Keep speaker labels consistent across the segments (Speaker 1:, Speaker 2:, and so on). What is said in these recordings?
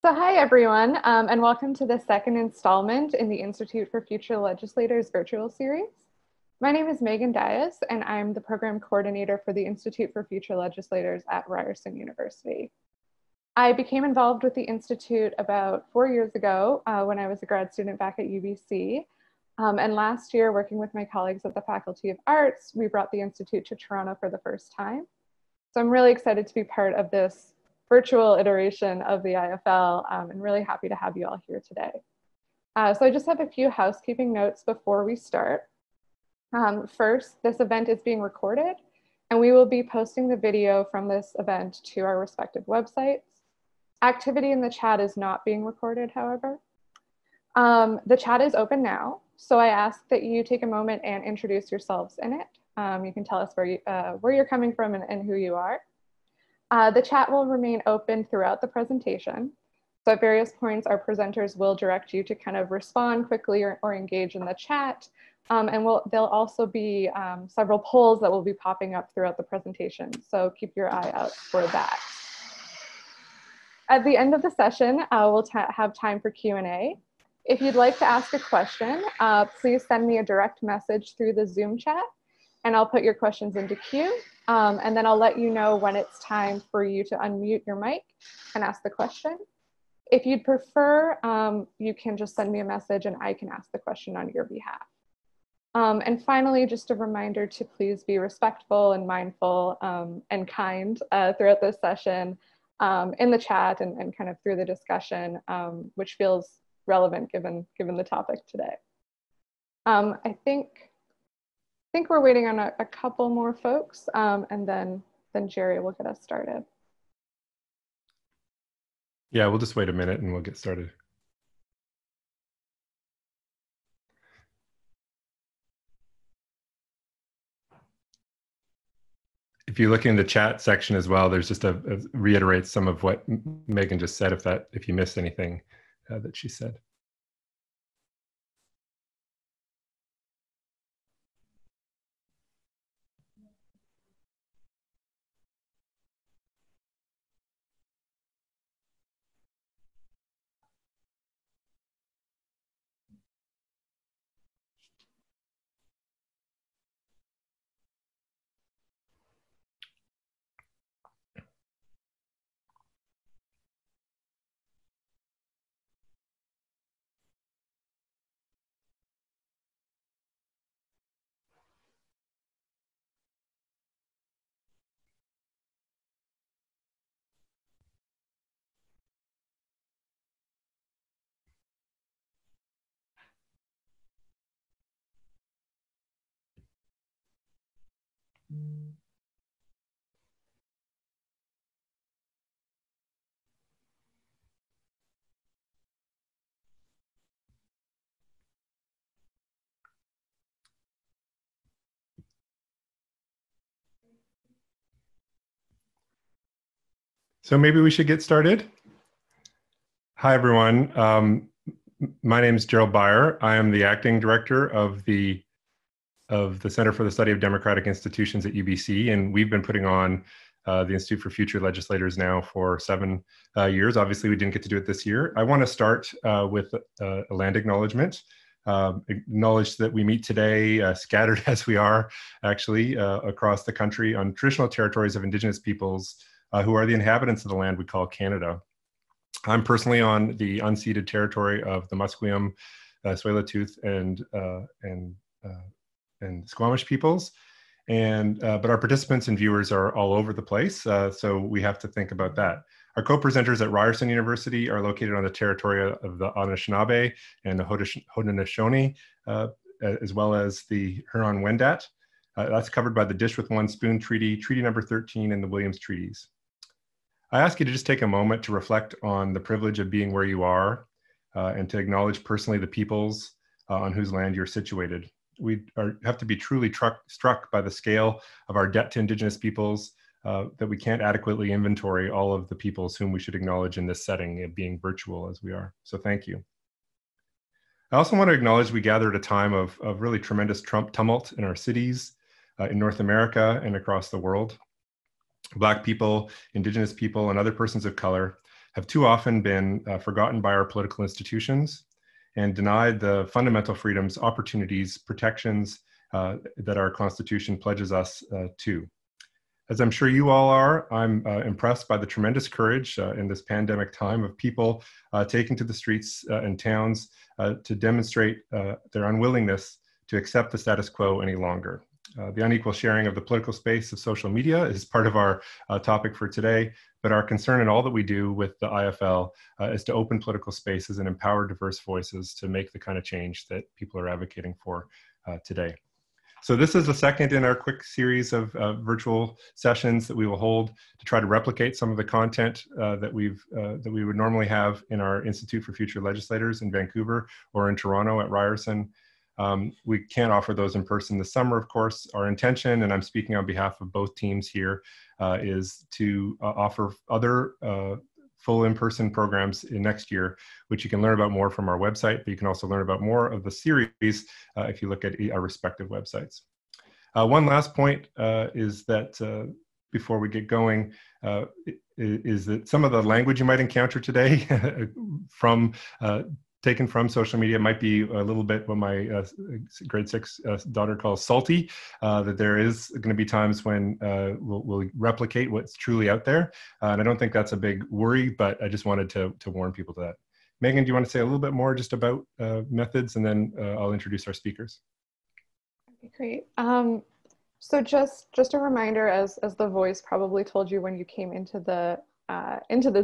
Speaker 1: So hi everyone, and welcome to the second installment in the Institute for Future Legislators virtual series. My name is Megan Dias, and I'm the program coordinator for the Institute for Future Legislators at Ryerson University. I became involved with the Institute about 4 years ago when I was a grad student back at UBC. And last year, working with my colleagues at the Faculty of Arts, we brought the Institute to Toronto for the first time. So I'm really excited to be part of this virtual iteration of the IFL, and really happy to have you all here today. So I just have a few housekeeping notes before we start. First, this event is being recorded, and we will be posting the video from this event to our respective websites. Activity in the chat is not being recorded, however. The chat is open now, so I ask that you take a moment and introduce yourselves in it. You can tell us where you're coming from and who you are. The chat will remain open throughout the presentation. So at various points, our presenters will direct you to kind of respond quickly or engage in the chat. And there'll also be several polls that will be popping up throughout the presentation. So keep your eye out for that. At the end of the session, we'll have time for Q&A. If you'd like to ask a question, please send me a direct message through the Zoom chat, and I'll put your questions into queue. And then I'll let you know when it's time for you to unmute your mic and ask the question. If you'd prefer, you can just send me a message and I can ask the question on your behalf. And finally, just a reminder to please be respectful and mindful and kind throughout this session in the chat and kind of through the discussion, which feels relevant given the topic today. I think we're waiting on a couple more folks, and then Jerry will get us started.
Speaker 2: Yeah, we'll just wait a minute and we'll get started. If you look in the chat section as well, there's just reiterates some of what Megan just said, if you missed anything that she said. So maybe we should get started. Hi, everyone. My name is Gerald Beyer. I am the acting director of the Center for the Study of Democratic Institutions at UBC, and we've been putting on the Institute for Future Legislators now for 7 years. Obviously, we didn't get to do it this year. I want to start with a land acknowledgement. Acknowledge that we meet today, scattered as we are, actually, across the country on traditional territories of Indigenous peoples who are the inhabitants of the land we call Canada. I'm personally on the unceded territory of the Musqueam, Tsleil-Waututh, and Squamish peoples, but our participants and viewers are all over the place, so we have to think about that. Our co-presenters at Ryerson University are located on the territory of the Anishinaabe and the Haudenosaunee, as well as the Huron-Wendat. That's covered by the Dish with One Spoon Treaty, Treaty Number 13, and the Williams Treaties. I ask you to just take a moment to reflect on the privilege of being where you are and to acknowledge personally the peoples on whose land you're situated. We have to be truly struck by the scale of our debt to Indigenous peoples, that we can't adequately inventory all of the peoples whom we should acknowledge in this setting, being virtual as we are. So thank you. I also want to acknowledge we gather at a time of really tremendous tumult in our cities, in North America and across the world. Black people, Indigenous people, and other persons of color have too often been forgotten by our political institutions and denied the fundamental freedoms, opportunities, protections that our Constitution pledges us to. As I'm sure you all are, I'm impressed by the tremendous courage in this pandemic time of people taking to the streets and towns to demonstrate their unwillingness to accept the status quo any longer. The unequal sharing of the political space of social media is part of our topic for today, but our concern in all that we do with the IFL is to open political spaces and empower diverse voices to make the kind of change that people are advocating for today. So this is the second in our quick series of virtual sessions that we will hold to try to replicate some of the content that we would normally have in our Institute for Future Legislators in Vancouver or in Toronto at Ryerson. We can't offer those in person this summer, of course. Our intention, and I'm speaking on behalf of both teams here, is to offer other full in-person programs in next year, which you can learn about more from our website, but you can also learn about more of the series if you look at our respective websites. One last point is that before we get going, is that some of the language you might encounter today taken from social media might be a little bit what my grade 6 daughter calls salty, that there is going to be times when we'll replicate what's truly out there. And I don't think that's a big worry, but I just wanted to warn people to that. Megan, do you want to say a little bit more just about methods, and then I'll introduce our speakers?
Speaker 1: Okay, great. So just a reminder, as the voice probably told you when you came into the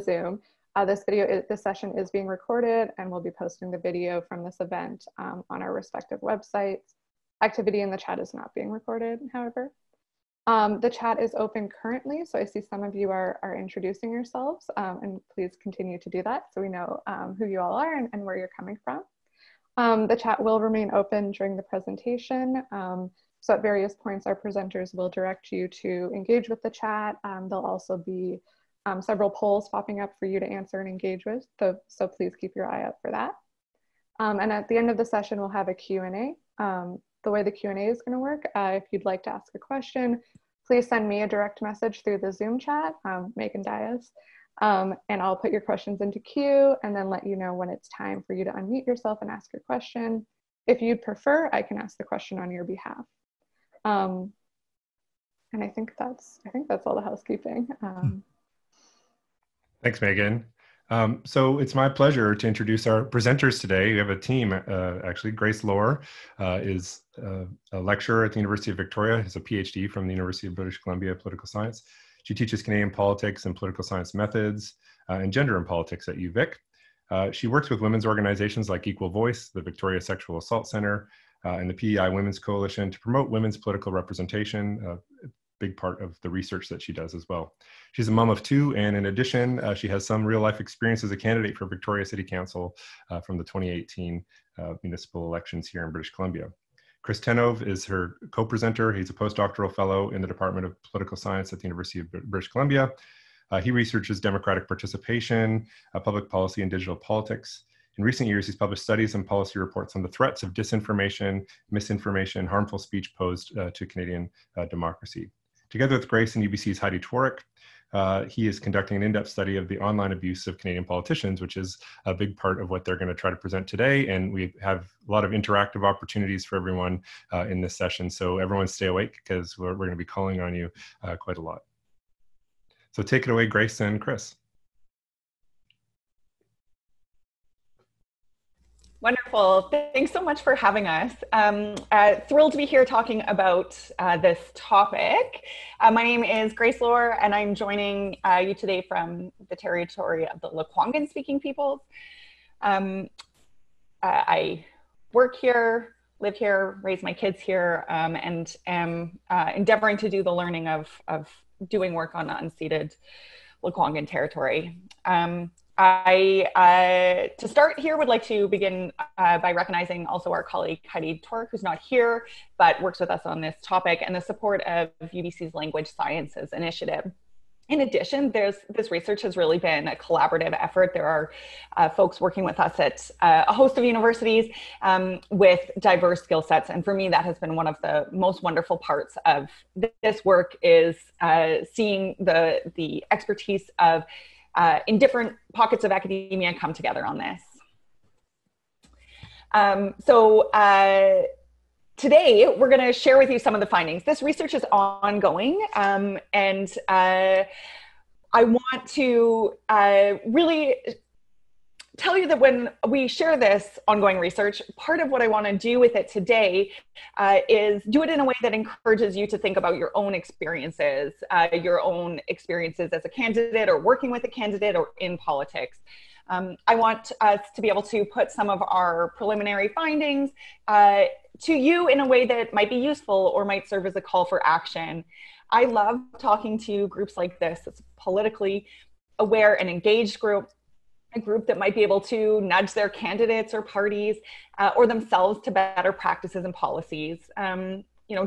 Speaker 1: Zoom, this session is being recorded, and we'll be posting the video from this event on our respective websites. Activity in the chat is not being recorded, however. The chat is open currently, so I see some of you are introducing yourselves, and please continue to do that so we know who you all are and where you're coming from. The chat will remain open during the presentation. So at various points, our presenters will direct you to engage with the chat. There'll also be several polls popping up for you to answer and engage with, so please keep your eye out for that. And at the end of the session, we'll have a Q&A. The way the Q&A is going to work, if you'd like to ask a question, please send me a direct message through the Zoom chat, Megan Dias, and I'll put your questions into queue and then let you know when it's time for you to unmute yourself and ask your question. If you'd prefer, I can ask the question on your behalf. And I think that's all the housekeeping.
Speaker 2: Thanks, Megan. So it's my pleasure to introduce our presenters today. We have a team, actually. Grace Lohr is a lecturer at the University of Victoria, has a PhD from the University of British Columbia Political Science. She teaches Canadian politics and political science methods and gender and politics at UVic. She works with women's organizations like Equal Voice, the Victoria Sexual Assault Center, and the PEI Women's Coalition to promote women's political representation, big part of the research that she does as well. She's a mom of 2, and in addition, she has some real life experience as a candidate for Victoria City Council from the 2018 municipal elections here in British Columbia. Chris Tenove is her co-presenter. He's a postdoctoral fellow in the Department of Political Science at the University of British Columbia. He researches democratic participation, public policy, and digital politics. In recent years, he's published studies and policy reports on the threats of disinformation, misinformation, harmful speech posed to Canadian democracy. Together with Grace and UBC's Heidi Tworik, he is conducting an in-depth study of the online abuse of Canadian politicians, which is a big part of what they're going to try to present today. And we have a lot of interactive opportunities for everyone in this session. So everyone stay awake, because we're going to be calling on you quite a lot. So take it away, Grace and Chris.
Speaker 3: Wonderful. Thanks so much for having us. Thrilled to be here talking about this topic. My name is Grace Lohr, and I'm joining you today from the territory of the Lekwungen speaking peoples. I work here, live here, raise my kids here, and am endeavoring to do the learning of doing work on unceded Lekwungen territory. To start here, would like to begin by recognizing also our colleague Heidi Tworik, who's not here, but works with us on this topic, and the support of UBC's Language Sciences Initiative. In addition, this research has really been a collaborative effort. There are folks working with us at a host of universities with diverse skill sets. And for me, that has been one of the most wonderful parts of this work, is seeing the expertise of in different pockets of academia come together on this. Today, we're going to share with you some of the findings. This research is ongoing, and I want to really tell you that when we share this ongoing research, part of what I want to do with it today is do it in a way that encourages you to think about your own experiences as a candidate or working with a candidate or in politics. I want us to be able to put some of our preliminary findings to you in a way that might be useful or might serve as a call for action. I love talking to groups like this. It's a politically aware and engaged group, a group that might be able to nudge their candidates or parties or themselves to better practices and policies.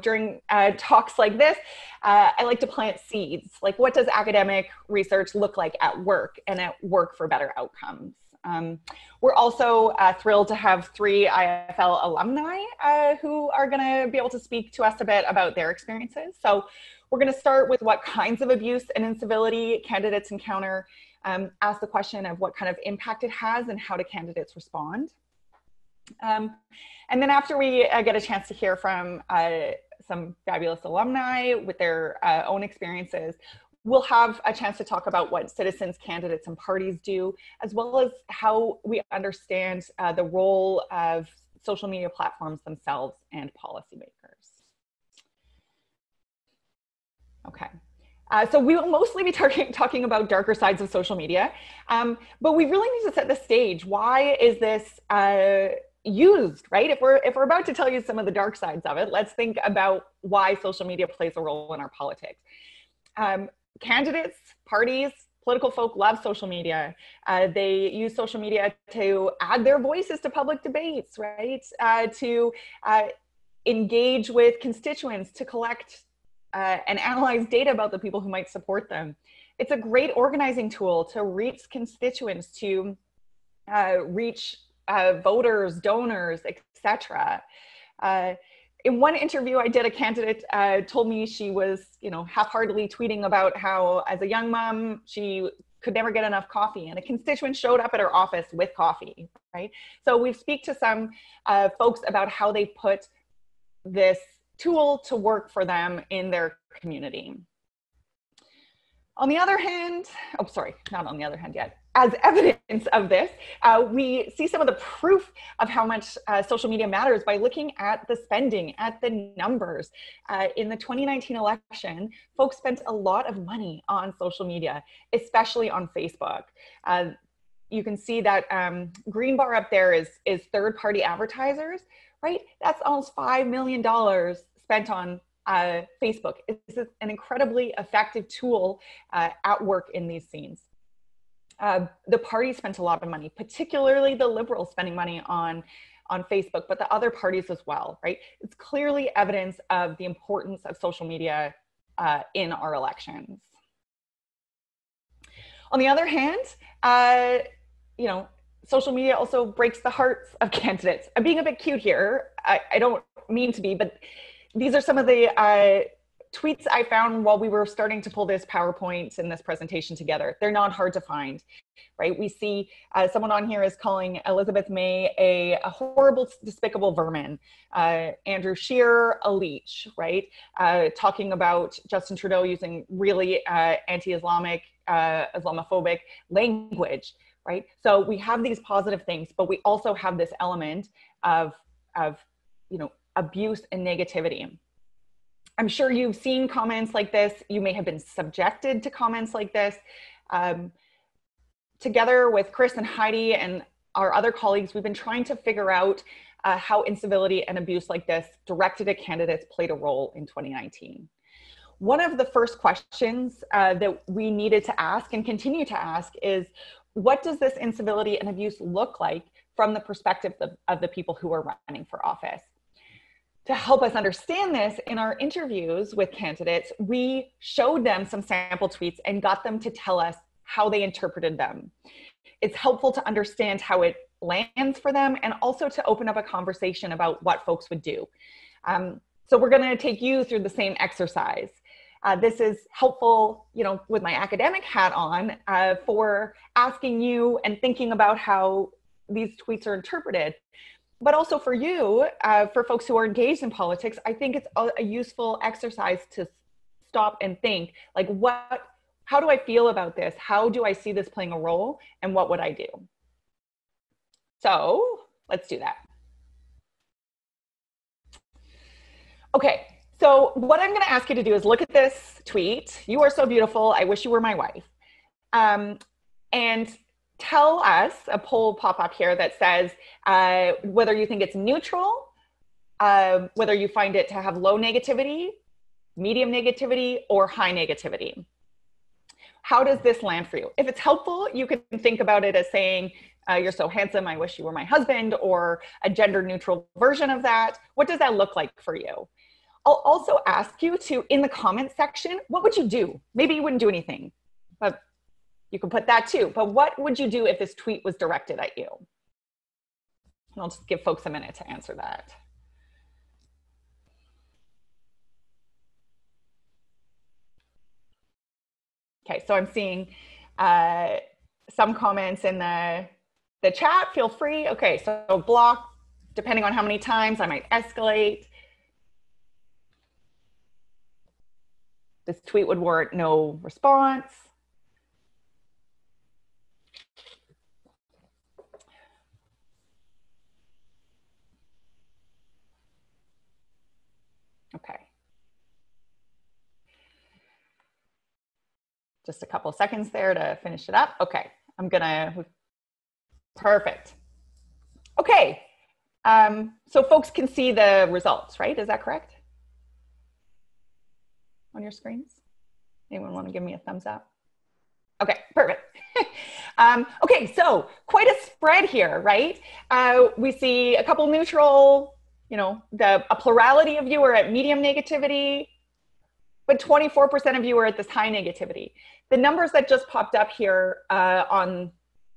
Speaker 3: During talks like this, I like to plant seeds. Like, what does academic research look like at work and at work for better outcomes? We're also thrilled to have 3 IFL alumni who are going to be able to speak to us a bit about their experiences. So we're going to start with what kinds of abuse and incivility candidates encounter, ask the question of what kind of impact it has and how do candidates respond. And then after we get a chance to hear from some fabulous alumni with their own experiences, we'll have a chance to talk about what citizens, candidates, and parties do, as well as how we understand the role of social media platforms themselves and policymakers. Okay. So we will mostly be talking about darker sides of social media, but we really need to set the stage. Why is this used, right? If we're about to tell you some of the dark sides of it, let's think about why social media plays a role in our politics. Candidates, parties, political folk love social media. They use social media to add their voices to public debates, right? To engage with constituents, to collect and analyze data about the people who might support them. It's a great organizing tool to reach constituents, to reach voters, donors, etc. In one interview I did, a candidate told me she was, half-heartedly tweeting about how, as a young mom, she could never get enough coffee, and a constituent showed up at her office with coffee, right? So we speak to some folks about how they put this tool to work for them in their community. On the other hand, not on the other hand yet. As evidence of this, we see some of the proof of how much social media matters by looking at the spending, at the numbers. In the 2019 election, folks spent a lot of money on social media, especially on Facebook. You can see that green bar up there is third-party advertisers, right? That's almost $5 million spent on Facebook. This is an incredibly effective tool at work in these scenes. The party spent a lot of money, particularly the Liberals spending money on Facebook, but the other parties as well, right? It's clearly evidence of the importance of social media in our elections. On the other hand, social media also breaks the hearts of candidates. I'm being a bit cute here. I don't mean to be, but these are some of the tweets I found while we were starting to pull this PowerPoint and this presentation together. They're not hard to find, right? We see someone on here is calling Elizabeth May a horrible, despicable vermin. Andrew Scheer, a leech, right? Talking about Justin Trudeau using really anti-Islamic, Islamophobic language, right? So we have these positive things, but we also have this element of abuse and negativity. I'm sure you've seen comments like this. You may have been subjected to comments like this. Together with Chris and Heidi and our other colleagues, we've been trying to figure out how incivility and abuse like this directed at candidates played a role in 2019. One of the first questions that we needed to ask and continue to ask is, what does this incivility and abuse look like from the perspective of the people who are running for office? To help us understand this, in our interviews with candidates, we showed them some sample tweets and got them to tell us how they interpreted them. It's helpful to understand how it lands for them and also to open up a conversation about what folks would do. So we're going to take you through the same exercise. This is helpful, you know, with my academic hat on, for asking you and thinking about how these tweets are interpreted. But also for you, for folks who are engaged in politics, I think it's a useful exercise to stop and think, like, how do I feel about this? How do I see this playing a role? And what would I do? So let's do that. Okay, so what I'm gonna ask you to do is look at this tweet. You are so beautiful, I wish you were my wife. And tell us, a poll pop up here that says whether you think it's neutral, whether you find it to have low negativity, medium negativity, or high negativity. How does this land for you? If it's helpful, you can think about it as saying, you're so handsome, I wish you were my husband, or a gender neutral version of that. What does that look like for you? I'll also ask you to, in the comment section, what would you do? Maybe you wouldn't do anything, but you can put that too. But what would you do if this tweet was directed at you? And I'll just give folks a minute to answer that. Okay, so I'm seeing some comments in the chat, feel free. Okay, so block, depending on how many times, I might escalate. This tweet would warrant no response. Okay. Just a couple seconds there to finish it up. Okay, perfect. Okay, so folks can see the results, right? Is that correct? On your screens? Anyone want to give me a thumbs up? Okay, perfect. Okay, so quite a spread here, right? We see a couple neutral, you know, a plurality of you are at medium negativity, but 24% of you are at this high negativity. The numbers that just popped up here on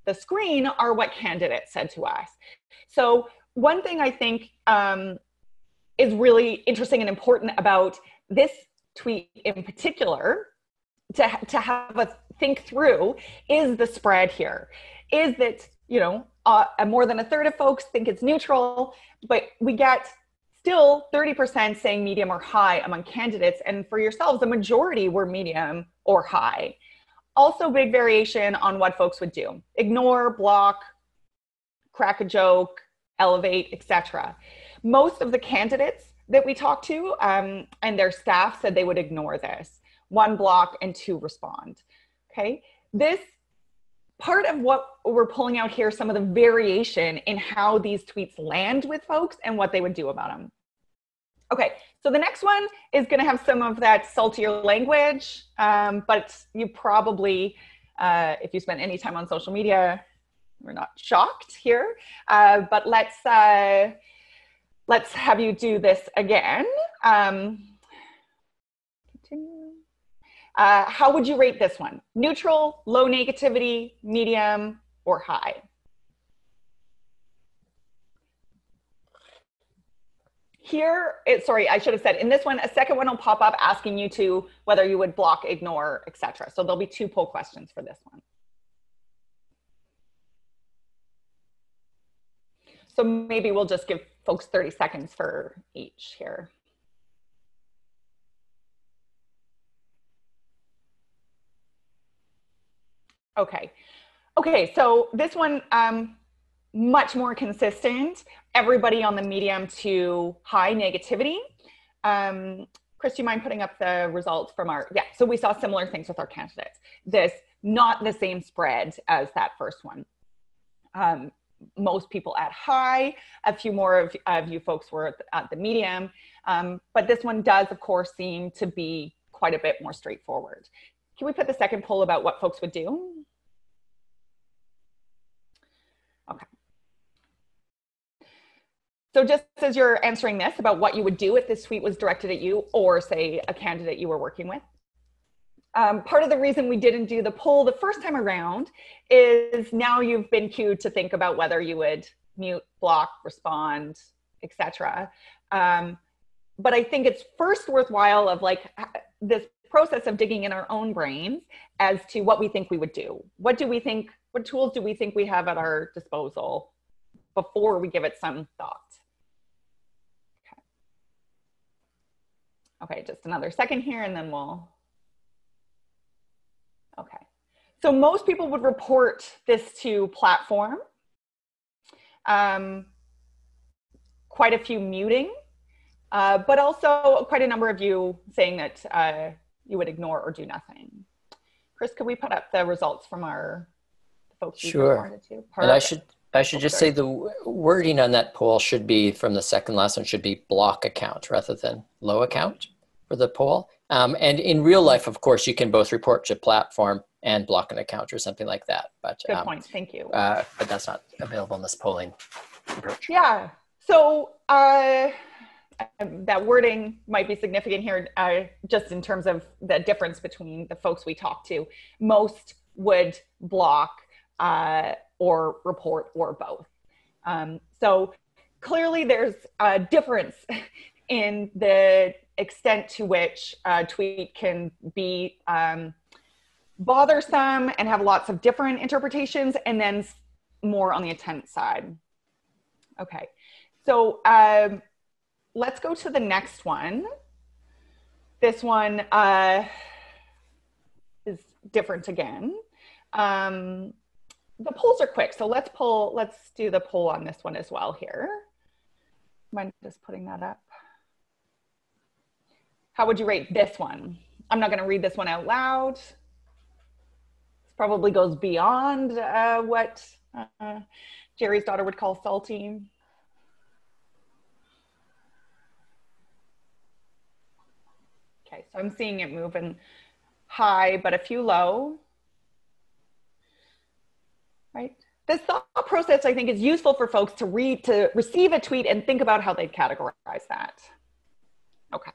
Speaker 3: the screen are what candidates said to us. So one thing I think is really interesting and important about this tweet in particular to have a think through is the spread here. Is that, you know, more than a third of folks think it's neutral, but we get still 30% saying medium or high among candidates. And for yourselves, the majority were medium or high. Also big variation on what folks would do. Ignore, block, crack a joke, elevate, etc. Most of the candidates that we talked to and their staff said they would ignore this. 1 block and 2 respond. Okay, this part of what we're pulling out here, some of the variation in how these tweets land with folks and what they would do about them. Okay, so the next one is going to have some of that saltier language, but you probably, if you spend any time on social media, we're not shocked here. But let's have you do this again. Continue. How would you rate this one? Neutral, low negativity, medium, or high? Here, sorry, I should have said, in this one, a second one will pop up asking you to whether you would block, ignore, etc. So there'll be 2 poll questions for this one. So maybe we'll just give folks 30 seconds for each here. Okay. Okay, so this one, much more consistent. Everybody on the medium to high negativity. Chris, do you mind putting up the results from our, yeah, so we saw similar things with our candidates. This, not the same spread as that first one. Most people at high, a few more of you folks were at the medium, but this one does, of course, seem to be quite a bit more straightforward. Can we put the second poll about what folks would do? Okay. So just as you're answering this about what you would do if this tweet was directed at you or say a candidate you were working with, part of the reason we didn't do the poll the first time around is now you've been cued to think about whether you would mute, block, respond, etc. But I think it's first worthwhile of like this process of digging in our own brains as to what we think we would do. What tools do we think we have at our disposal before we give it some thought? Okay, just another second here and then okay. So most people would report this to platform. Quite a few muting, but also quite a number of you saying that you would ignore or do nothing. Chris, could we put up the results from our folks we responded to?
Speaker 4: And I should just say the wording on that poll should be, from the second last one, should be block account rather than low account for the poll. And in real life, of course, you can both report to platform and block an account or something like that. But
Speaker 3: good point, thank you.
Speaker 4: But that's not available in this polling approach.
Speaker 3: Yeah, so that wording might be significant here, just in terms of the difference between the folks we talk to. Most would block or report or both. So clearly there's a difference in the extent to which a tweet can be bothersome and have lots of different interpretations, and then more on the intent side. Okay, so let's go to the next one. This one is different again. The polls are quick, so let's do the poll on this one as well here. Mind just putting that up? How would you rate this one? I'm not going to read this one out loud. This probably goes beyond what Jerry's daughter would call salty. Okay, so I'm seeing it moving high, but a few low. Right? This thought process, I think, is useful for folks to receive a tweet and think about how they'd categorize that. Okay.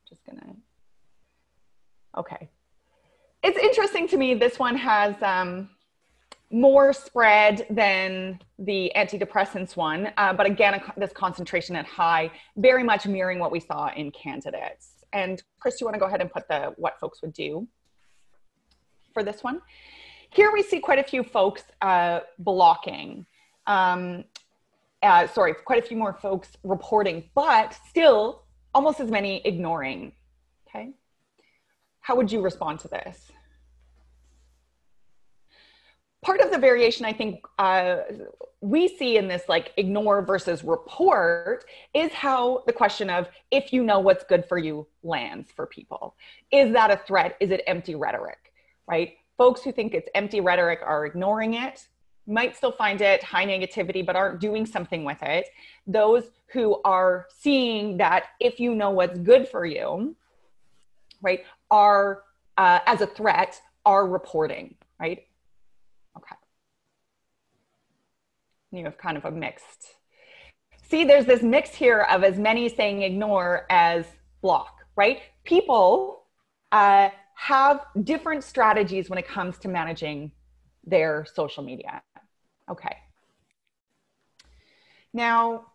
Speaker 3: Just gonna, okay. It's interesting to me, this one has more spread than the antidepressants one, but again, this concentration at high, very much mirroring what we saw in candidates. And Chris, do you wanna go ahead and put what folks would do for this one? Here we see quite a few folks blocking, quite a few more folks reporting, but still almost as many ignoring, okay? How would you respond to this? Part of the variation I think we see in this like ignore versus report is how the question of if you know what's good for you lands for people. Is that a threat? Is it empty rhetoric, right? Folks who think it's empty rhetoric are ignoring it, might still find it high negativity, but aren't doing something with it. Those who are seeing that if you know what's good for you, right, are, as a threat, are reporting, right? Okay. You have kind of a mixed. See, there's this mix here of as many saying ignore as block, right? People have different strategies when it comes to managing their social media. Okay. Now,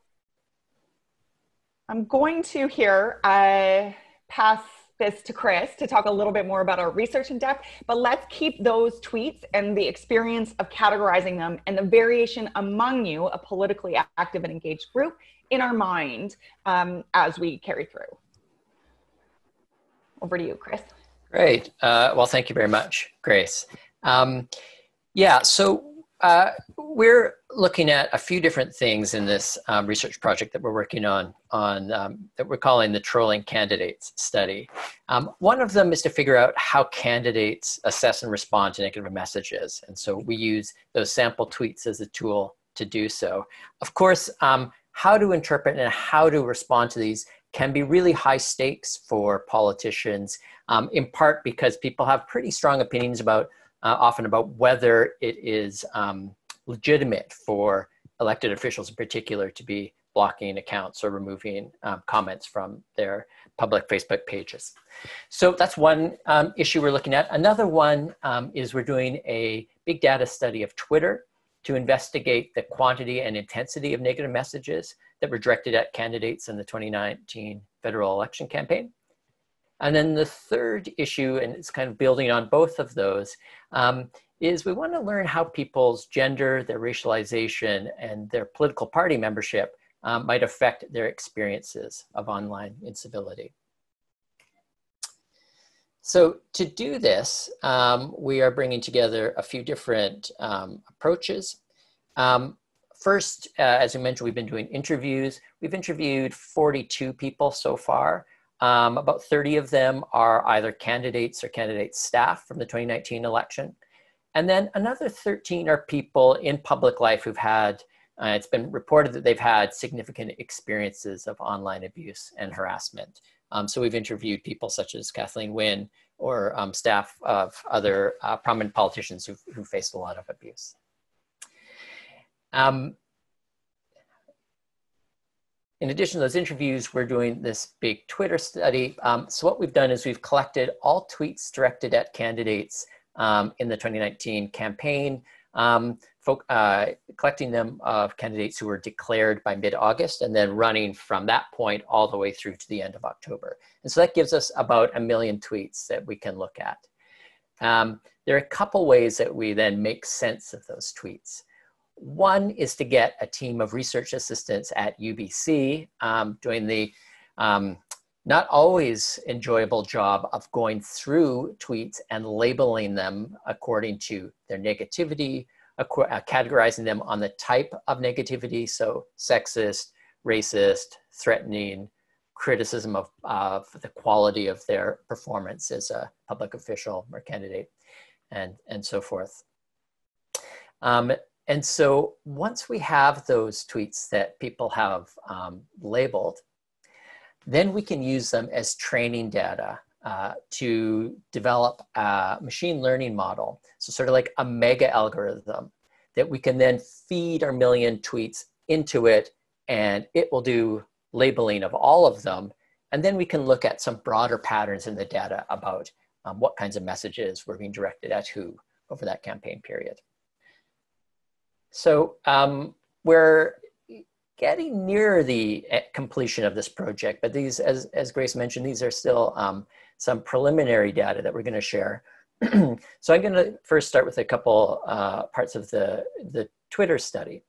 Speaker 3: I'm going to here pass this to Chris to talk a little bit more about our research in depth, but let's keep those tweets and the experience of categorizing them and the variation among you, a politically active and engaged group, in our mind as we carry through. Over to you, Chris.
Speaker 4: Great. Well, thank you very much, Grace. Yeah, so we're looking at a few different things in this research project that we're working on that we're calling the Trolling Candidates Study. One of them is to figure out how candidates assess and respond to negative messages. And so we use those sample tweets as a tool to do so. Of course, how to interpret and how to respond to these can be really high stakes for politicians, in part because people have pretty strong opinions about often about whether it is legitimate for elected officials in particular to be blocking accounts or removing comments from their public Facebook pages. So that's one issue we're looking at. Another one is we're doing a big data study of Twitter to investigate the quantity and intensity of negative messages that were directed at candidates in the 2019 federal election campaign. And then the third issue, and it's kind of building on both of those, is we want to learn how people's gender, their racialization, and their political party membership might affect their experiences of online incivility. So to do this, we are bringing together a few different approaches. First, as we mentioned, we've been doing interviews. We've interviewed 42 people so far. About 30 of them are either candidates or candidate staff from the 2019 election. And then another 13 are people in public life who've had, it's been reported that they've had significant experiences of online abuse and harassment. So we've interviewed people such as Kathleen Wynne or staff of other prominent politicians who faced a lot of abuse. In addition to those interviews, we're doing this big Twitter study. So what we've done is we've collected all tweets directed at candidates in the 2019 campaign, collecting them of candidates who were declared by mid-August and then running from that point all the way through to the end of October. And so that gives us about 1 million tweets that we can look at. There are a couple ways that we then make sense of those tweets. One is to get a team of research assistants at UBC doing the not always enjoyable job of going through tweets and labeling them according to their negativity, categorizing them on the type of negativity, so sexist, racist, threatening, criticism of the quality of their performance as a public official or candidate, and so forth. And so once we have those tweets that people have labeled, then we can use them as training data to develop a machine learning model. So sort of like a mega algorithm that we can then feed our million tweets into it, and it will do labeling of all of them. And then we can look at some broader patterns in the data about what kinds of messages were being directed at who over that campaign period. So we're getting near the completion of this project, but these, as Grace mentioned, these are still some preliminary data that we're going to share. So I'm going to first start with a couple parts of the Twitter study.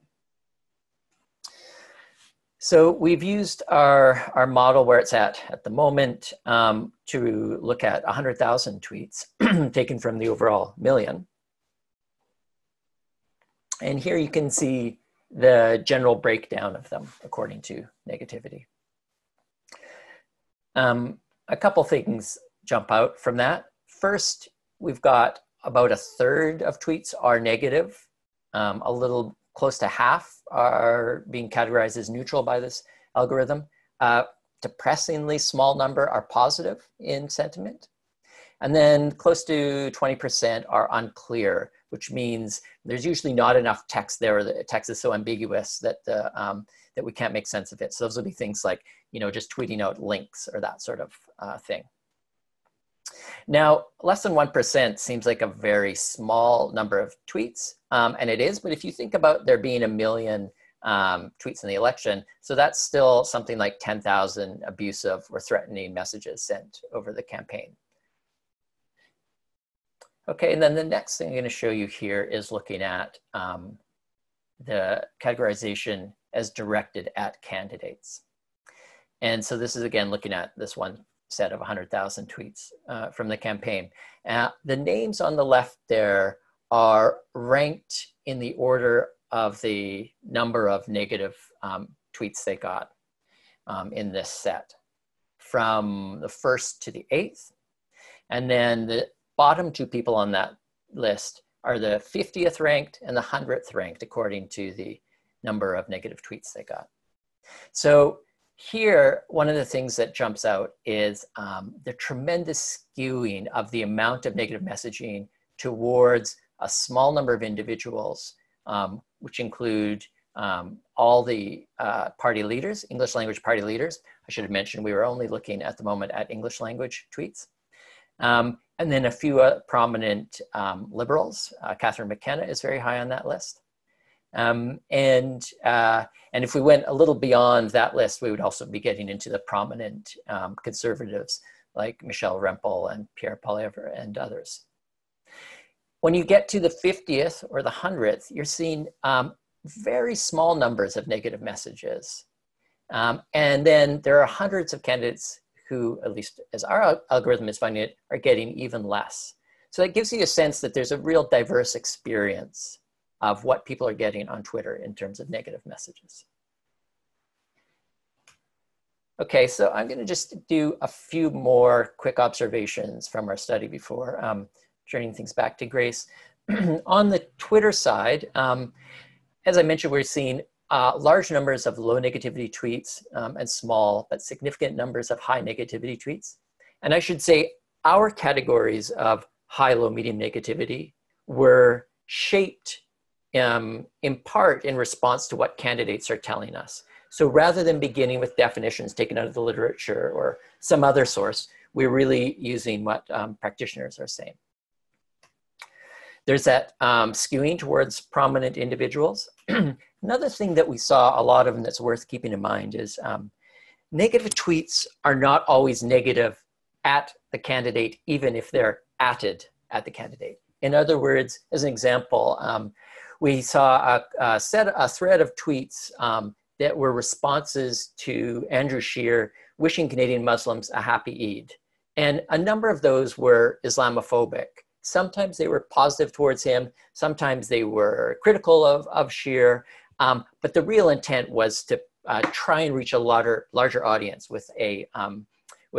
Speaker 4: So we've used our model where it's at the moment to look at 100,000 tweets taken from the overall million. And here you can see the general breakdown of them according to negativity. A couple things jump out from that. First, we've got about 1/3 of tweets are negative. A little close to half are being categorized as neutral by this algorithm. Depressingly small number are positive in sentiment. And then close to 20% are unclear, which means there's usually not enough text there, or the text is so ambiguous that that we can't make sense of it. So those would be things like, you know, just tweeting out links or that sort of thing. Now, less than 1% seems like a very small number of tweets, and it is, but if you think about there being 1 million tweets in the election, so that's still something like 10,000 abusive or threatening messages sent over the campaign. Okay, and then the next thing I'm going to show you here is looking at the categorization as directed at candidates. And so this is, again, looking at this one set of 100,000 tweets from the campaign. The names on the left there are ranked in the order of the number of negative tweets they got in this set, from the 1st to the 8th. And then the bottom 2 people on that list are the 50th ranked and the 100th ranked according to the number of negative tweets they got. So here, one of the things that jumps out is the tremendous skewing of the amount of negative messaging towards a small number of individuals, which include all the party leaders, English language party leaders. I should have mentioned we were only looking at the moment at English language tweets. And then a few prominent liberals. Catherine McKenna is very high on that list. And if we went a little beyond that list, we would also be getting into the prominent conservatives like Michelle Rempel and Pierre Poilievre and others. When you get to the 50th or the 100th, you're seeing very small numbers of negative messages. And then there are hundreds of candidates who, at least as our algorithm is finding it, are getting even less. So that gives you a sense that there's a real diverse experience of what people are getting on Twitter in terms of negative messages. Okay, so I'm going to just do a few more quick observations from our study before turning things back to Grace. On the Twitter side, as I mentioned, we're seeing large numbers of low negativity tweets and small but significant numbers of high negativity tweets. And I should say our categories of high, low, medium negativity were shaped in part in response to what candidates are telling us. So rather than beginning with definitions taken out of the literature or some other source, we're really using what practitioners are saying. There's that skewing towards prominent individuals. Another thing that we saw a lot of and that's worth keeping in mind is negative tweets are not always negative at the candidate, even if they're atted at the candidate. In other words, as an example, we saw a thread of tweets that were responses to Andrew Scheer wishing Canadian Muslims a happy Eid. And a number of those were Islamophobic. Sometimes they were positive towards him. Sometimes they were critical of Scheer. But the real intent was to try and reach a larger audience with a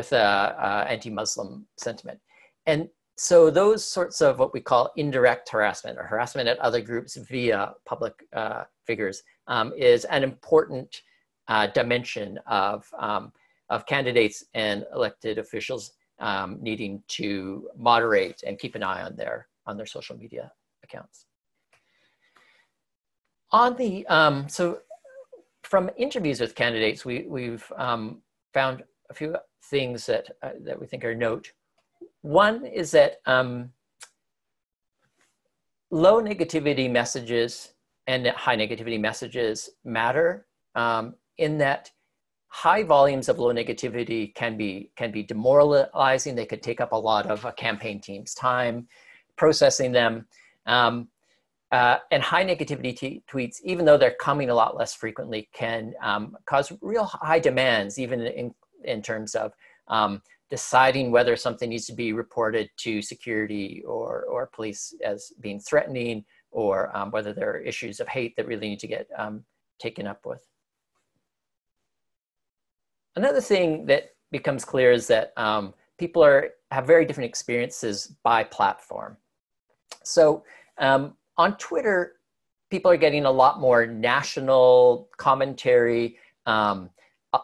Speaker 4: anti-Muslim sentiment. And so those sorts of what we call indirect harassment or harassment at other groups via public figures is an important dimension of candidates and elected officials needing to moderate and keep an eye on their social media accounts. On the so from interviews with candidates, we've found a few things that we think are note. One is that low negativity messages and high negativity messages matter in that high volumes of low negativity can be demoralizing. They could take up a lot of a campaign team's time processing them. And high negativity tweets, even though they're coming a lot less frequently, can cause real high demands, even in terms of deciding whether something needs to be reported to security or police as being threatening, or whether there are issues of hate that really need to get taken up with. Another thing that becomes clear is that people have very different experiences by platform. So on Twitter, people are getting a lot more national commentary, a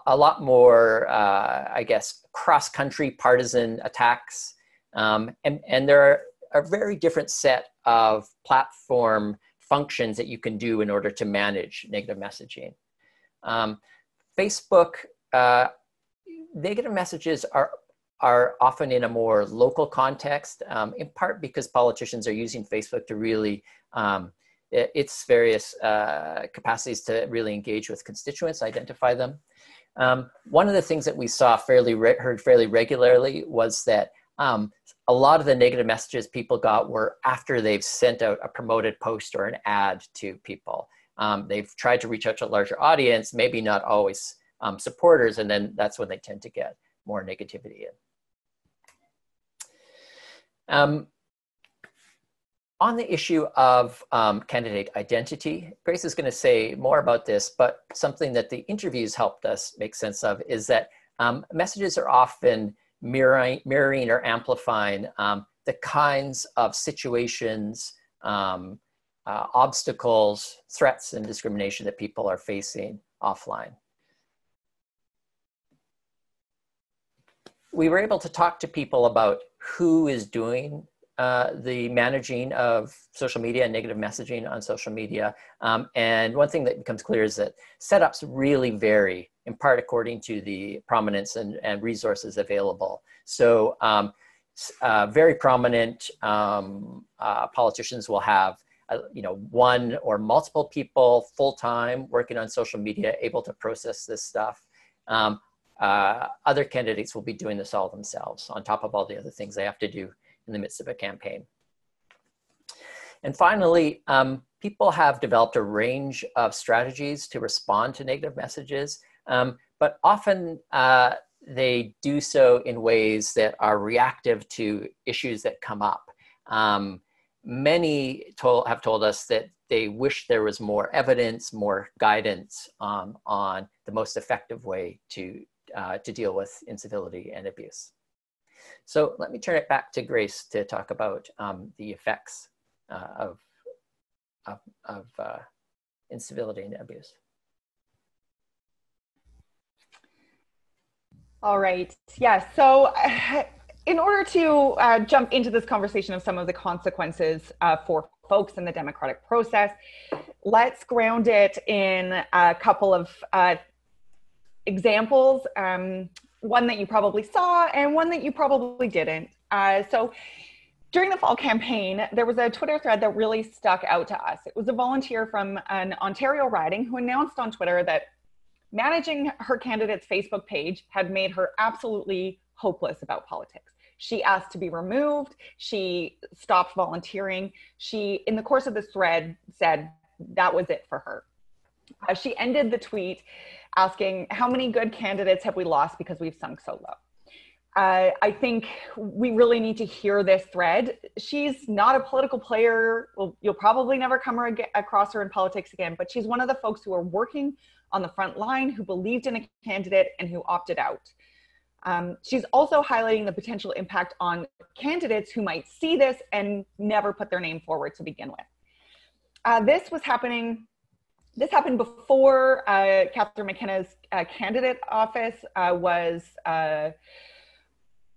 Speaker 4: lot more, I guess, cross-country partisan attacks. And there are a very different set of platform functions that you can do in order to manage negative messaging. Facebook, negative messages are often in a more local context, in part because politicians are using Facebook to really, its various capacities to really engage with constituents, identify them. One of the things that we saw heard fairly regularly was that a lot of the negative messages people got were after they've sent out a promoted post or an ad to people. They've tried to reach out to a larger audience, maybe not always supporters, and then that's when they tend to get more negativity in. On the issue of candidate identity, Grace is going to say more about this, but something that the interviews helped us make sense of is that messages are often mirroring or amplifying the kinds of situations, obstacles, threats, and discrimination that people are facing offline. We were able to talk to people about who is doing the managing of social media and negative messaging on social media. And one thing that becomes clear is that setups really vary, in part according to the prominence and resources available. So very prominent politicians will have one or multiple people full-time working on social media, able to process this stuff. other candidates will be doing this all themselves on top of all the other things they have to do in the midst of a campaign. And finally, people have developed a range of strategies to respond to negative messages, but often they do so in ways that are reactive to issues that come up. Many have told us that they wish there was more evidence, more guidance on the most effective way to deal with incivility and abuse. So let me turn it back to Grace to talk about the effects of incivility and abuse.
Speaker 3: All right. Yeah. So in order to jump into this conversation of some of the consequences for folks in the democratic process, let's ground it in a couple of examples, one that you probably saw and one that you probably didn't. So during the fall campaign, there was a Twitter thread that really stuck out to us. It was a volunteer from an Ontario riding who announced on Twitter that managing her candidate's Facebook page had made her absolutely hopeless about politics. She asked to be removed. She stopped volunteering. She, in the course of this thread, said that was it for her. She ended the tweet asking, how many good candidates have we lost because we've sunk so low? I think we really need to hear this thread. She's not a political player. Well, you'll probably never come across her in politics again, but she's one of the folks who are working on the front line, who believed in a candidate and who opted out. She's also highlighting the potential impact on candidates who might see this and never put their name forward to begin with. This happened before Catherine McKenna's candidate office was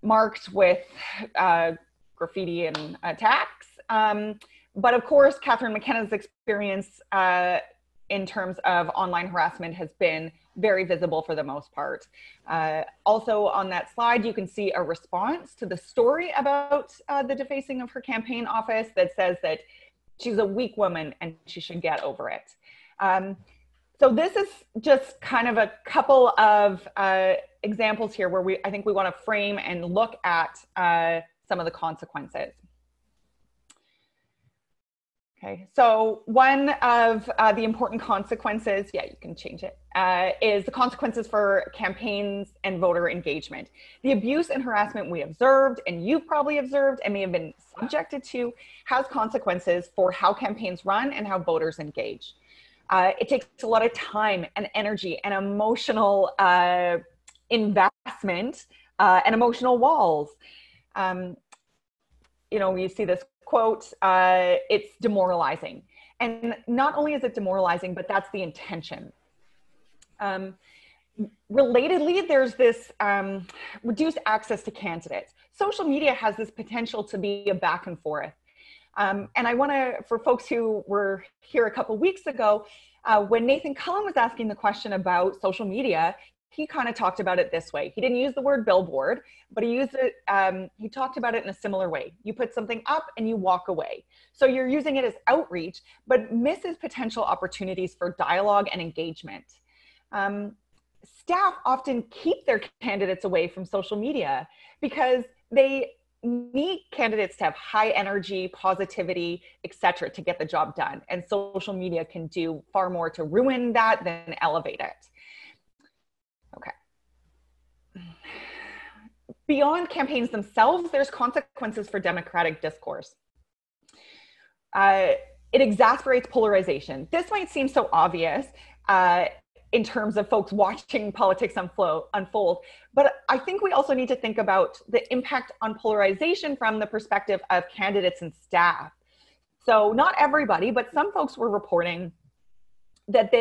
Speaker 3: marked with graffiti and attacks. But of course, Catherine McKenna's experience in terms of online harassment has been very visible for the most part. Also on that slide, you can see a response to the story about the defacing of her campaign office that says that she's a weak woman and she should get over it. So this is just kind of a couple of examples here where I think we want to frame and look at some of the consequences. Okay, so one of the important consequences, yeah, you can change it, is the consequences for campaigns and voter engagement. The abuse and harassment we observed, and you've probably observed and may have been subjected to, has consequences for how campaigns run and how voters engage. It takes a lot of time and energy and emotional investment and emotional walls. You know, you see this quote, it's demoralizing. And not only is it demoralizing, but that's the intention. Relatedly, there's this reduced access to candidates. Social media has this potential to be a back and forth. And I want to, for folks who were here a couple weeks ago, when Nathan Cullen was asking the question about social media, he kind of talked about it this way. He didn't use the word billboard, but he used it, he talked about it in a similar way. You put something up and you walk away. So you're using it as outreach, but misses potential opportunities for dialogue and engagement. Staff often keep their candidates away from social media because they need candidates to have high energy, positivity, etc., to get the job done. And social media can do far more to ruin that than elevate it. Okay. Beyond campaigns themselves, there's consequences for democratic discourse. It exasperates polarization. This might seem so obvious in terms of folks watching politics unfold, but I think we also need to think about the impact on polarization from the perspective of candidates and staff. So not everybody, but some folks were reporting that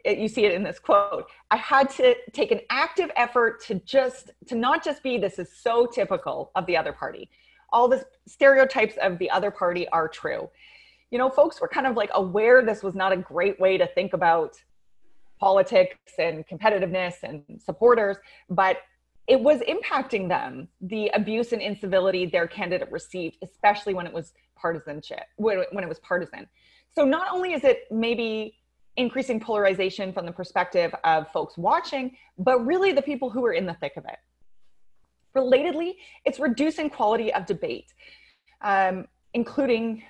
Speaker 3: you see it in this quote, I had to take an active effort to not just be, this is so typical of the other party. All the stereotypes of the other party are true. You know, folks were kind of like aware this was not a great way to think about politics and competitiveness and supporters, but it was impacting them, the abuse and incivility their candidate received, especially when it was partisanship, when it was partisan. So not only is it maybe increasing polarization from the perspective of folks watching, but really the people who are in the thick of it. Relatedly, it's reducing quality of debate, including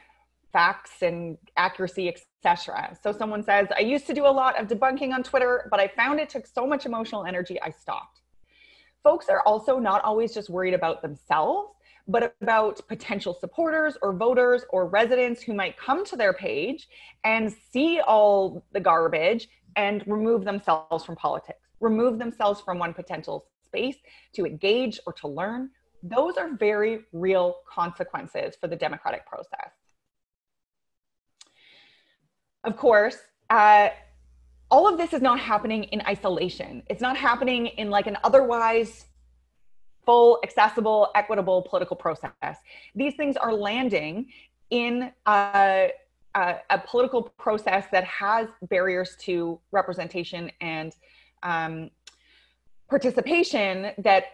Speaker 3: facts and accuracy, etc. So someone says, I used to do a lot of debunking on Twitter, but I found it took so much emotional energy, I stopped. Folks are also not always just worried about themselves, but about potential supporters or voters or residents who might come to their page and see all the garbage and remove themselves from politics, remove themselves from one potential space to engage or to learn. Those are very real consequences for the democratic process. Of course, all of this is not happening in isolation. It's not happening in like an otherwise full, accessible, equitable political process. These things are landing in a political process that has barriers to representation and participation that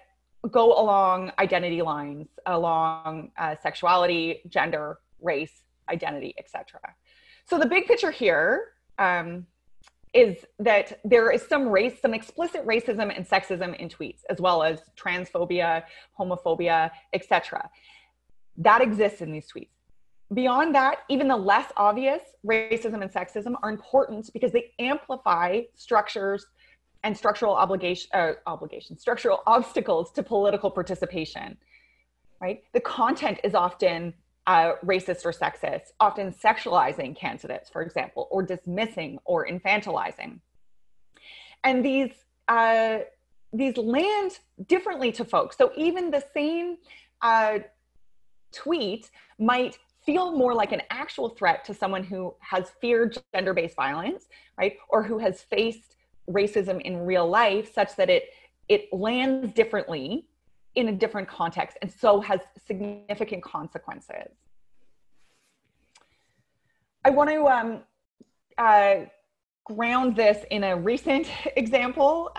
Speaker 3: go along identity lines, along sexuality, gender, race, identity, etc. So the big picture here is that there is some explicit racism and sexism in tweets, as well as transphobia, homophobia, etc. That exists in these tweets. Beyond that, even the less obvious racism and sexism are important because they amplify structures and structural structural obstacles to political participation, right? The content is often racist or sexist, often sexualizing candidates, for example, or dismissing or infantilizing. And these land differently to folks. So even the same tweet might feel more like an actual threat to someone who has feared gender-based violence, right? Or who has faced racism in real life, such that it lands differently in a different context, and so has significant consequences. I want to ground this in a recent example.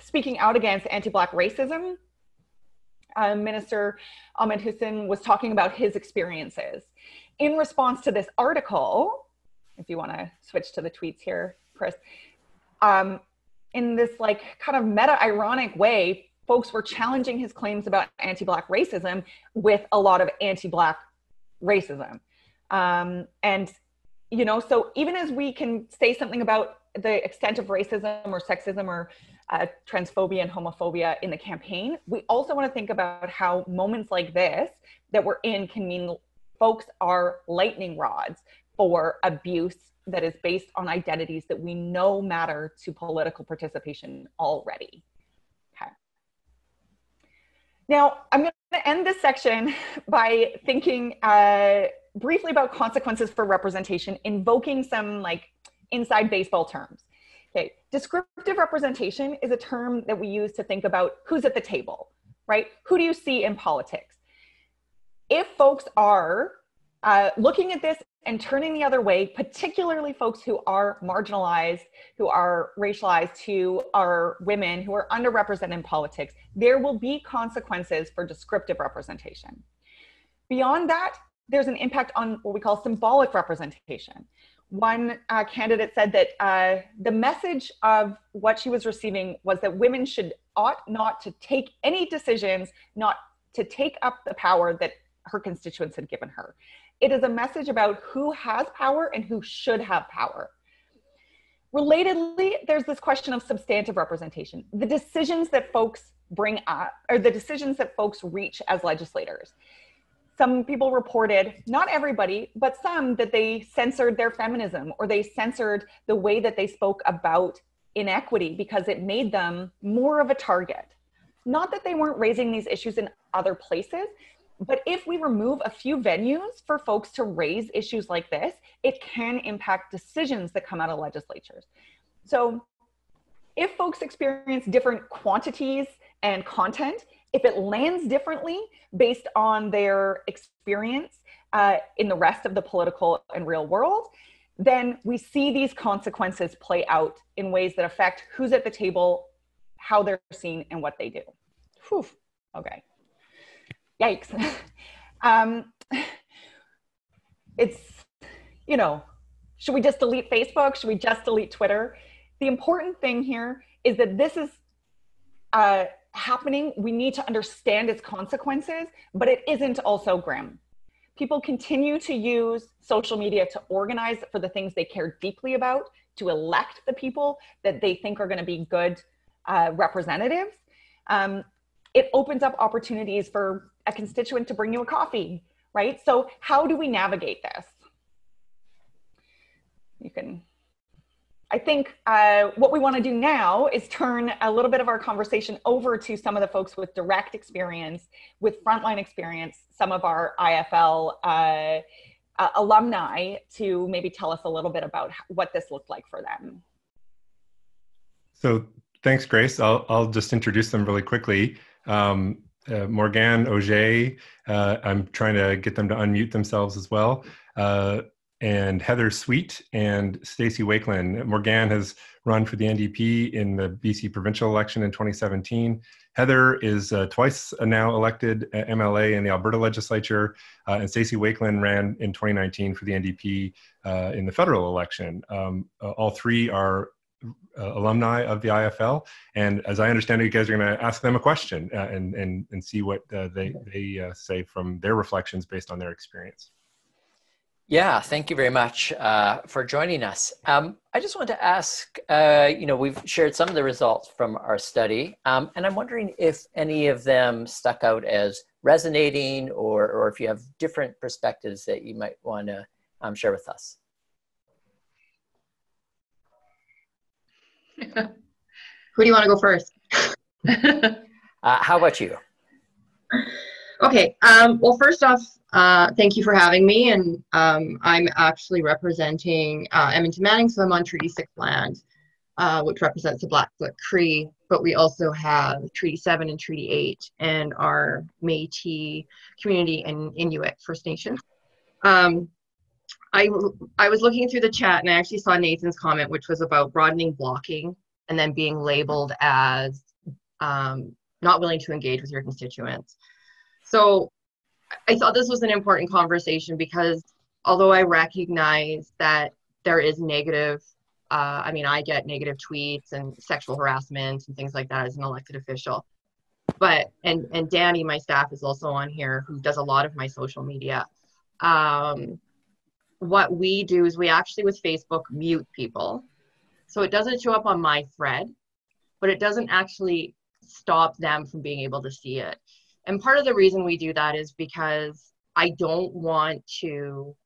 Speaker 3: Speaking out against anti-Black racism, Minister Ahmed Hussein was talking about his experiences. In response to this article, if you want to switch to the tweets here, Chris, in this like kind of meta-ironic way, folks were challenging his claims about anti-Black racism with a lot of anti-Black racism. And, you know, so even as we can say something about the extent of racism or sexism or transphobia and homophobia in the campaign, we also want to think about how moments like this that we're in can mean folks are lightning rods for abuse that is based on identities that we know matter to political participation already. Okay. Now, I'm going to end this section by thinking briefly about consequences for representation, invoking some like inside baseball terms. Okay, descriptive representation is a term that we use to think about who's at the table, right? Who do you see in politics? If folks are looking at this and turning the other way, particularly folks who are marginalized, who are racialized, who are women, who are underrepresented in politics, there will be consequences for descriptive representation. Beyond that, there's an impact on what we call symbolic representation. One candidate said that the message of what she was receiving was that women ought not to take any decisions, not to take up the power that her constituents had given her. It is a message about who has power and who should have power. Relatedly, there's this question of substantive representation, the decisions that folks bring up, or the decisions that folks reach as legislators. Some people reported, not everybody, but some, that they censored their feminism or they censored the way that they spoke about inequity because it made them more of a target. Not that they weren't raising these issues in other places, but if we remove a few venues for folks to raise issues like this, it can impact decisions that come out of legislatures. So if folks experience different quantities and content, if it lands differently based on their experience in the rest of the political and real world, then we see these consequences play out in ways that affect who's at the table, how they're seen, and what they do. Whew. Okay. Yikes. It's, you know, Should we just delete Facebook? Should we just delete Twitter? The important thing here is that this is happening. We need to understand its consequences, but it isn't also grim. People continue to use social media to organize for the things they care deeply about, to elect the people that they think are going to be good representatives. It opens up opportunities for a constituent to bring you a coffee, right? So how do we navigate this? I think what we want to do now is turn a little bit of our conversation over to some of the folks with direct experience, with frontline experience, some of our IFL alumni, to maybe tell us a little bit about what this looked like for them.
Speaker 2: So thanks, Grace. I'll just introduce them really quickly. Morgane Auger, I'm trying to get them to unmute themselves as well. And Heather Sweet and Stacey Wakeland. Morgane has run for the NDP in the BC provincial election in 2017. Heather is twice now elected MLA in the Alberta legislature, and Stacey Wakeland ran in 2019 for the NDP in the federal election. All three are alumni of the IFL, and as I understand it, you guys are going to ask them a question and see what they say from their reflections based on their experience.
Speaker 4: Yeah, thank you very much for joining us. I just want to ask, we've shared some of the results from our study, and I'm wondering if any of them stuck out as resonating, or if you have different perspectives that you might want to share with us.
Speaker 5: Who do you want to go first?
Speaker 4: How about you?
Speaker 5: Okay, well, first off, thank you for having me, and I'm actually representing Edmonton Manning, so I'm on Treaty 6 land, which represents the Blackfoot Cree, but we also have Treaty 7 and Treaty 8 and our Métis community and Inuit First Nations. I was looking through the chat, and I actually saw Nathan's comment, which was about broadening blocking and then being labeled as not willing to engage with your constituents. So I thought this was an important conversation because although I recognize that there is negative, I get negative tweets and sexual harassment and things like that as an elected official. But, and Danny, my staff, is also on here, who does a lot of my social media. What we do is we actually, with Facebook, mute people. So it doesn't show up on my thread, but it doesn't actually stop them from being able to see it. And part of the reason we do that is because I don't want to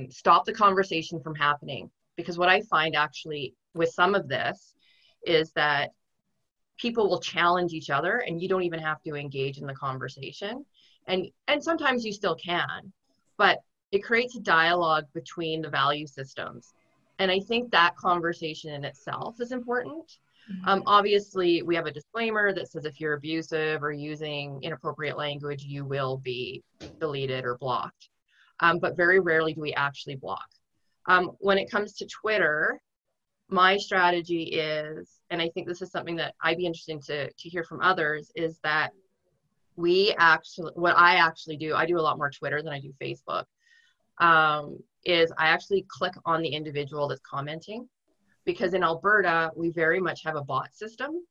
Speaker 5: stop the conversation from happening. Because what I find actually with some of this is that people will challenge each other and you don't even have to engage in the conversation. And sometimes you still can, but it creates a dialogue between the value systems. And I think that conversation in itself is important. Obviously, we have a disclaimer that says if you're abusive or using inappropriate language, you will be deleted or blocked. But very rarely do we actually block. When it comes to Twitter, my strategy is, and I think this is something that I'd be interested to hear from others, is that what I actually do, I do a lot more Twitter than I do Facebook, is I actually click on the individual that's commenting. Because in Alberta, we very much have a bot system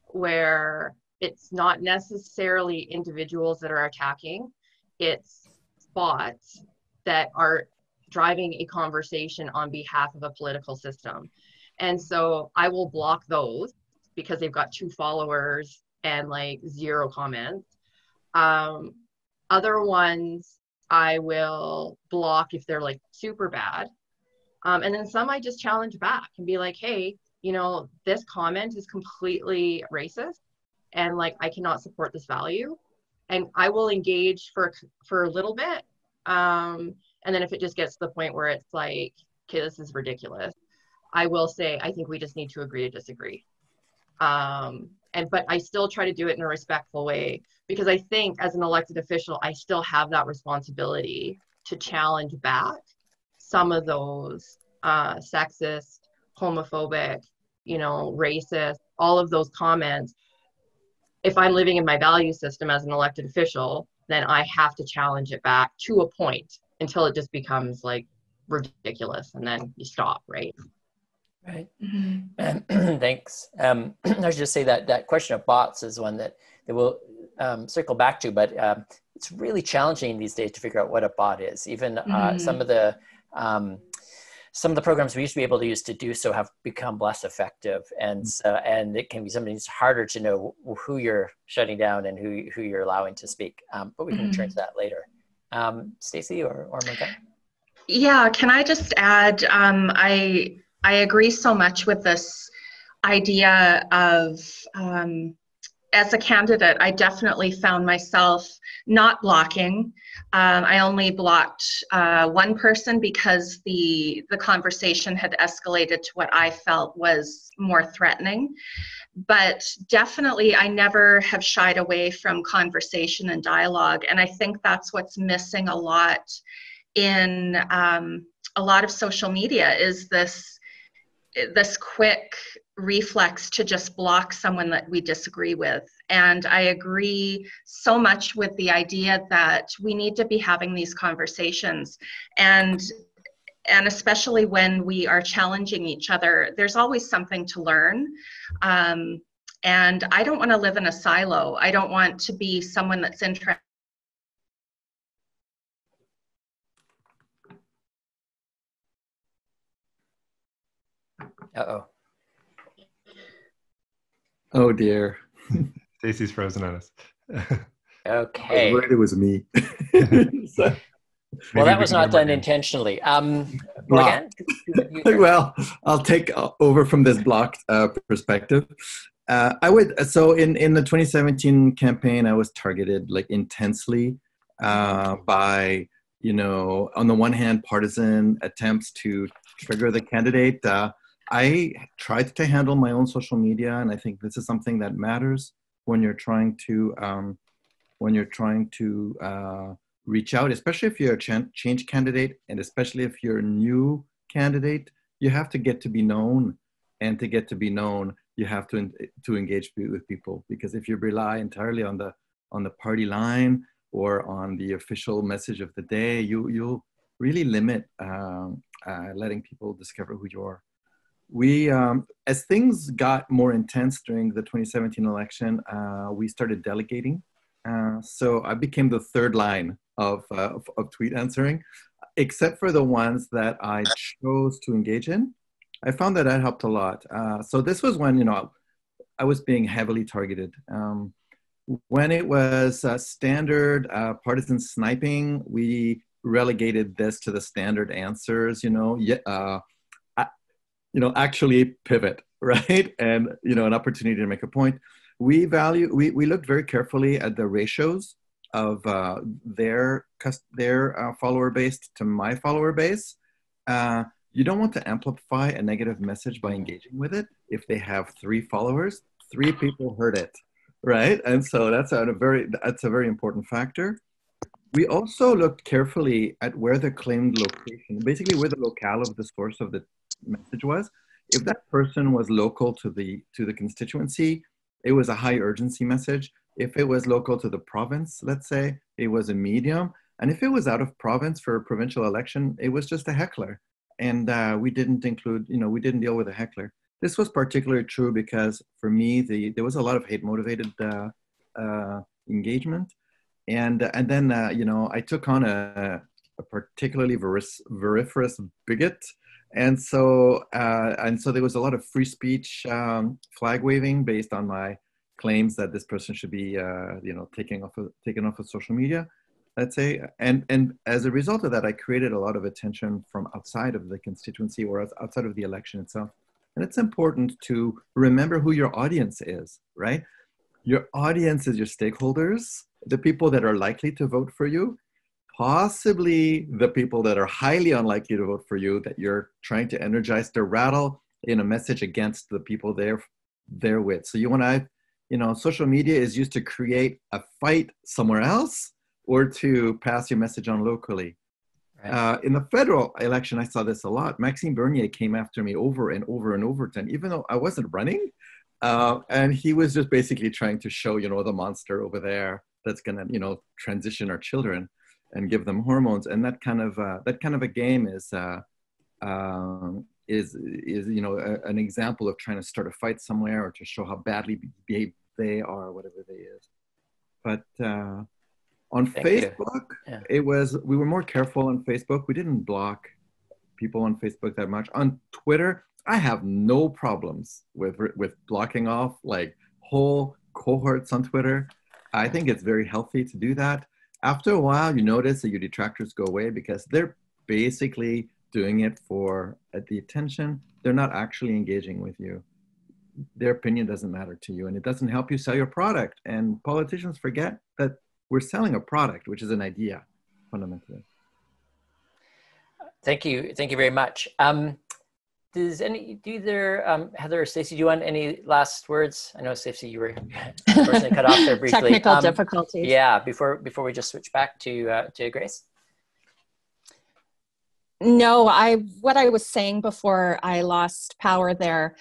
Speaker 5: where it's not necessarily individuals that are attacking, it's bots that are driving a conversation on behalf of a political system. And so I will block those because they've got 2 followers and like 0 comments. Other ones I will block if they're like super bad. And then some I just challenge back and be like, hey, this comment is completely racist and like, I cannot support this value. And I will engage for a little bit. And then if it just gets to the point where it's like, okay, this is ridiculous, I will say, I think we just need to agree to disagree. But I still try to do it in a respectful way, because I think as an elected official, I still have that responsibility to challenge back some of those sexist, homophobic, racist, all of those comments. If I'm living in my value system as an elected official, then I have to challenge it back to a point until it just becomes like ridiculous, and then you stop, right?
Speaker 4: Right. Thanks. I should just say that that question of bots is one that we'll circle back to, but it's really challenging these days to figure out what a bot is. Even some of the programs we used to be able to use to do so have become less effective, and it can be sometimes harder to know who you're shutting down and who you're allowing to speak. But we can turn to that later. Stacey or Morgan?
Speaker 6: Yeah, can I just add, I agree so much with this idea of, as a candidate, I definitely found myself not blocking. I only blocked one person because the conversation had escalated to what I felt was more threatening. But definitely, I never have shied away from conversation and dialogue. And I think that's what's missing a lot in a lot of social media, is this quick reflex to just block someone that we disagree with. And I agree so much with the idea that we need to be having these conversations, and especially when we are challenging each other, there's always something to learn. And I don't want to live in a silo. I don't want to be someone that's interested.
Speaker 4: Uh-oh.
Speaker 7: Oh dear.
Speaker 2: Stacey's frozen on us.
Speaker 4: Okay.
Speaker 7: I was worried it was me. So,
Speaker 4: Well, that was not done intentionally. Morgan?
Speaker 7: well, I'll take over from this blocked perspective. I would, so in the 2017 campaign, I was targeted like intensely by, you know, on the one hand, partisan attempts to trigger the candidate. I tried to handle my own social media, and I think this is something that matters when you're trying to reach out, especially if you're a change candidate, and especially if you're a new candidate. You have to get to be known, and to get to be known, you have to engage with people. Because if you rely entirely on the party line or on the official message of the day, you'll really limit letting people discover who you are. We, as things got more intense during the 2017 election, we started delegating. So I became the third line of tweet answering, except for the ones that I chose to engage in. I found that helped a lot. So this was when, you know, I was being heavily targeted. When it was standard partisan sniping, we relegated this to the standard answers, actually pivot, right? And, you know, an opportunity to make a point. We looked very carefully at the ratios of their follower base to my follower base. You don't want to amplify a negative message by engaging with it. If they have 3 followers, 3 people heard it, right? And so that's a very important factor. We also looked carefully at where the claimed location, basically where the locale of the source of the message was. If that person was local to the constituency, it was a high urgency message. If it was local to the province, let's say, it was a medium. And if it was out of province for a provincial election, it was just a heckler. And we didn't deal with a heckler. This was particularly true because for me, there was a lot of hate motivated engagement. And then, I took on a particularly vociferous bigot. And so there was a lot of free speech flag waving based on my claims that this person should be, taken off of social media, let's say. And as a result of that, I created a lot of attention from outside of the constituency or outside of the election itself. And it's important to remember who your audience is, right? Your audience is your stakeholders, the people that are likely to vote for you, possibly the people that are highly unlikely to vote for you, that you're trying to energize to rattle in a message against the people they're with. So social media is used to create a fight somewhere else or to pass your message on locally. Right. In the federal election, I saw this a lot. Maxime Bernier came after me over and over and over again, even though I wasn't running. And he was just basically trying to show, the monster over there that's going to, transition our children. and give them hormones. And that kind of a game is you know, an example of trying to start a fight somewhere or to show how badly behaved they are, whatever they is. But on Facebook, we were more careful on Facebook. We didn't block people on Facebook that much. On Twitter, I have no problems with blocking off like whole cohorts on Twitter. I think it's very healthy to do that. After a while, you notice that your detractors go away because they're basically doing it for the attention. They're not actually engaging with you. Their opinion doesn't matter to you, and it doesn't help you sell your product. And politicians forget that we're selling a product, which is an idea, fundamentally.
Speaker 4: Thank you very much. Does either Heather or Stacey, do you want any last words? I know, Stacey, you were unfortunately cut off there briefly.
Speaker 8: Technical difficulties.
Speaker 4: Yeah, before we just switch back to Grace.
Speaker 8: No, what I was saying before I lost power there,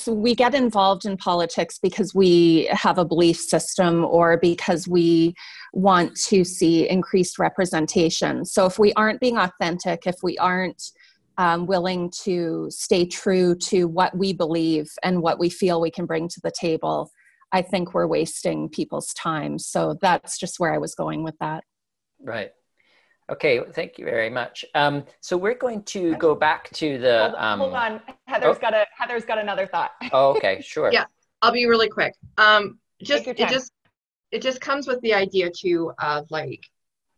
Speaker 8: we get involved in politics because we have a belief system or because we want to see increased representation. So if we aren't being authentic, if we aren't willing to stay true to what we believe and what we feel we can bring to the table, I think we're wasting people's time. So that's just where I was going with that.
Speaker 4: Right. Okay, thank you very much. So we're going to go back to the.
Speaker 3: Hold on, Heather's got another thought.
Speaker 4: Oh, okay, sure.
Speaker 5: Yeah, I'll be really quick. It just comes with the idea too of like,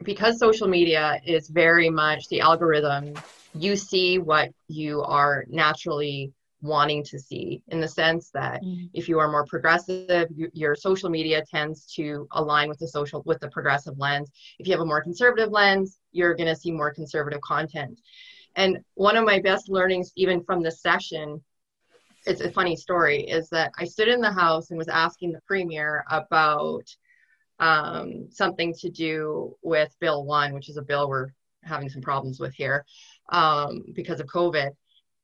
Speaker 5: because social media is very much the algorithm. You see what you are naturally wanting to see, in the sense that if you are more progressive, your social media tends to align with the progressive lens. If you have a more conservative lens, you're going to see more conservative content. And one of my best learnings, even from this session, it's a funny story, is that I stood in the House and was asking the Premier about something to do with Bill 1, which is a bill we're having some problems with here because of COVID.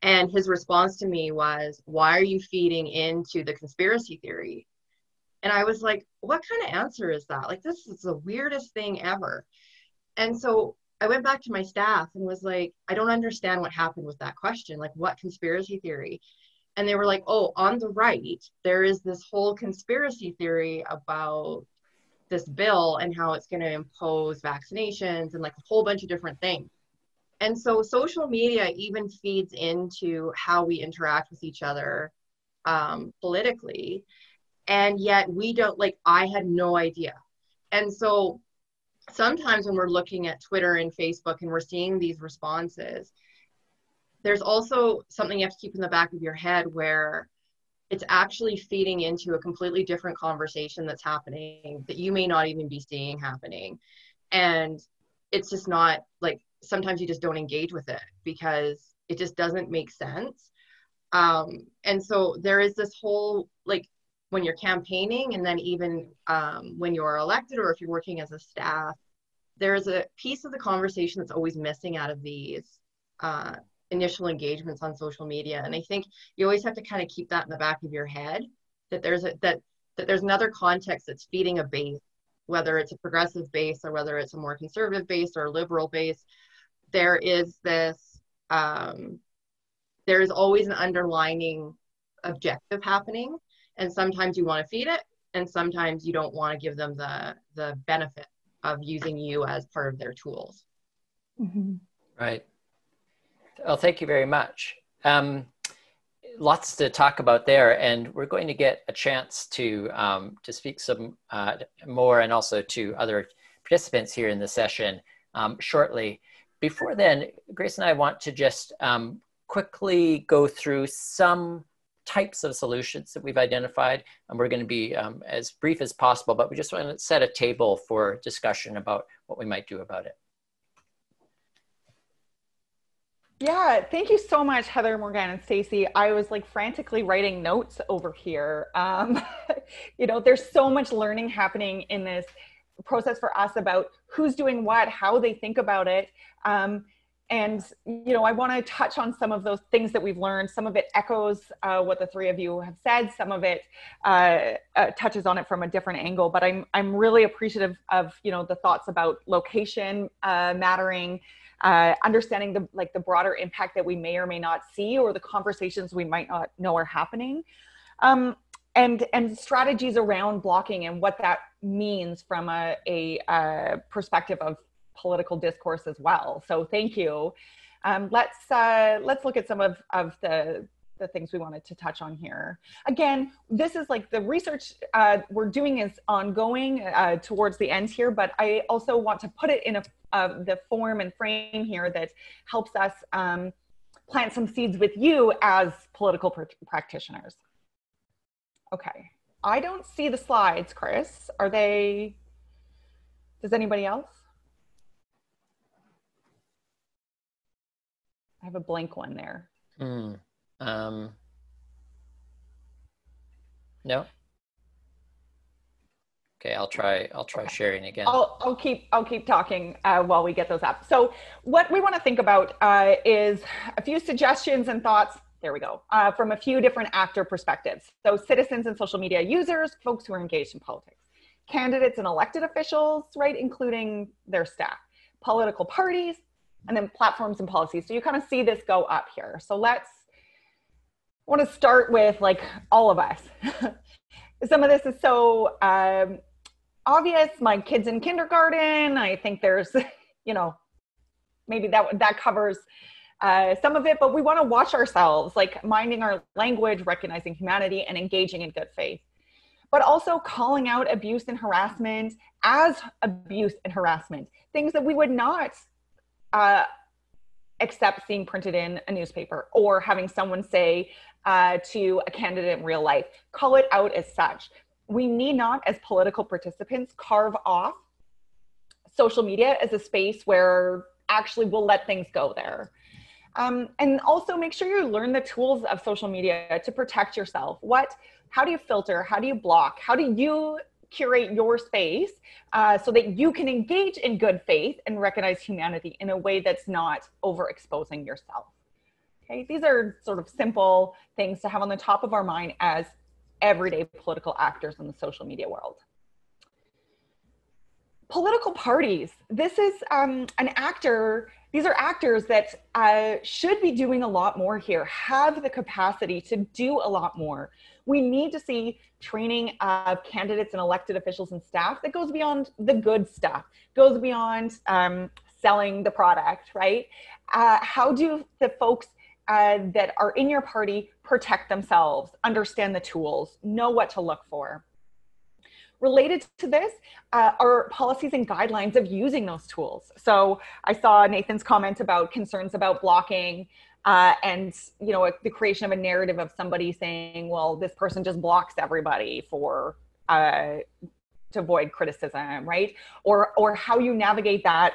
Speaker 5: And his response to me was, why are you feeding into the conspiracy theory? And I was like, what kind of answer is that? Like, this is the weirdest thing ever. And so I went back to my staff and was like, I don't understand what happened with that question. Like, what conspiracy theory? And they were like, oh, on the right, there is this whole conspiracy theory about this bill and how it's going to impose vaccinations and like a whole bunch of different things. And so social media even feeds into how we interact with each other politically. And yet we don't, like, I had no idea. And so sometimes when we're looking at Twitter and Facebook and we're seeing these responses, there's also something you have to keep in the back of your head where it's actually feeding into a completely different conversation that's happening that you may not even be seeing happening. And it's just not like, sometimes you just don't engage with it because it just doesn't make sense. And so there is this whole, like, when you're campaigning and then even when you're elected or if you're working as a staff, there's a piece of the conversation that's always missing out of these initial engagements on social media. And I think you always have to kind of keep that in the back of your head, that there's another context that's feeding a base, whether it's a progressive base or whether it's a more conservative base or a liberal base. There is this, there is always an underlining objective happening. And sometimes you want to feed it, and sometimes you don't want to give them the benefit of using you as part of their tools.
Speaker 8: Mm-hmm.
Speaker 4: Right. Well, thank you very much. Lots to talk about there, and we're going to get a chance to speak some more, and also to other participants here in the session shortly. Before then, Grace and I want to just quickly go through some types of solutions that we've identified, and we're going to be as brief as possible, but we just want to set a table for discussion about what we might do about it.
Speaker 3: Yeah, thank you so much, Heather, Morgan, and Stacey. I was like frantically writing notes over here. You know, there's so much learning happening in this process for us about who's doing what, how they think about it. And And, you know, I want to touch on some of those things that we've learned. Some of it echoes what the three of you have said. Some of it touches on it from a different angle. But I'm really appreciative of, you know, the thoughts about location mattering, understanding the broader impact that we may or may not see, or the conversations we might not know are happening. And strategies around blocking and what that means from a perspective of political discourse as well. So thank you. Let's look at some of the things we wanted to touch on here. Again, this is like the research we're doing is ongoing towards the end here, but I also want to put it in the form and frame here that helps us plant some seeds with you as political practitioners. Okay, I don't see the slides, Chris. Are they, does anybody else? I have a blank one there.
Speaker 4: No. Okay, I'll try sharing again.
Speaker 3: I'll keep talking while we get those up. So what we want to think about is a few suggestions and thoughts. There we go. From a few different actor perspectives. So citizens and social media users, folks who are engaged in politics, candidates and elected officials, right, including their staff, political parties, and then platforms and policies. So you kind of see this go up here. So I want to start with like all of us. Some of this is so obvious. My kid's in kindergarten. I think there's, you know, maybe that covers some of it, but we want to watch ourselves, like minding our language, recognizing humanity, and engaging in good faith. But also calling out abuse and harassment as abuse and harassment, things that we would not accept seeing printed in a newspaper, or having someone say to a candidate in real life, call it out as such. We need not, as political participants, carve off social media as a space where actually we'll let things go there. And also make sure you learn the tools of social media to protect yourself. How do you filter? How do you block? How do you curate your space so that you can engage in good faith and recognize humanity in a way that's not overexposing yourself? Okay, these are sort of simple things to have on the top of our mind as everyday political actors in the social media world. Political parties. This is these are actors that should be doing a lot more here, have the capacity to do a lot more. We need to see training of candidates and elected officials and staff that goes beyond the good stuff, goes beyond selling the product, right? How do the folks that are in your party protect themselves, understand the tools, know what to look for? Related to this are policies and guidelines of using those tools. So I saw Nathan's comment about concerns about blocking and, you know, the creation of a narrative of somebody saying, well, this person just blocks everybody to avoid criticism, right? Or how you navigate that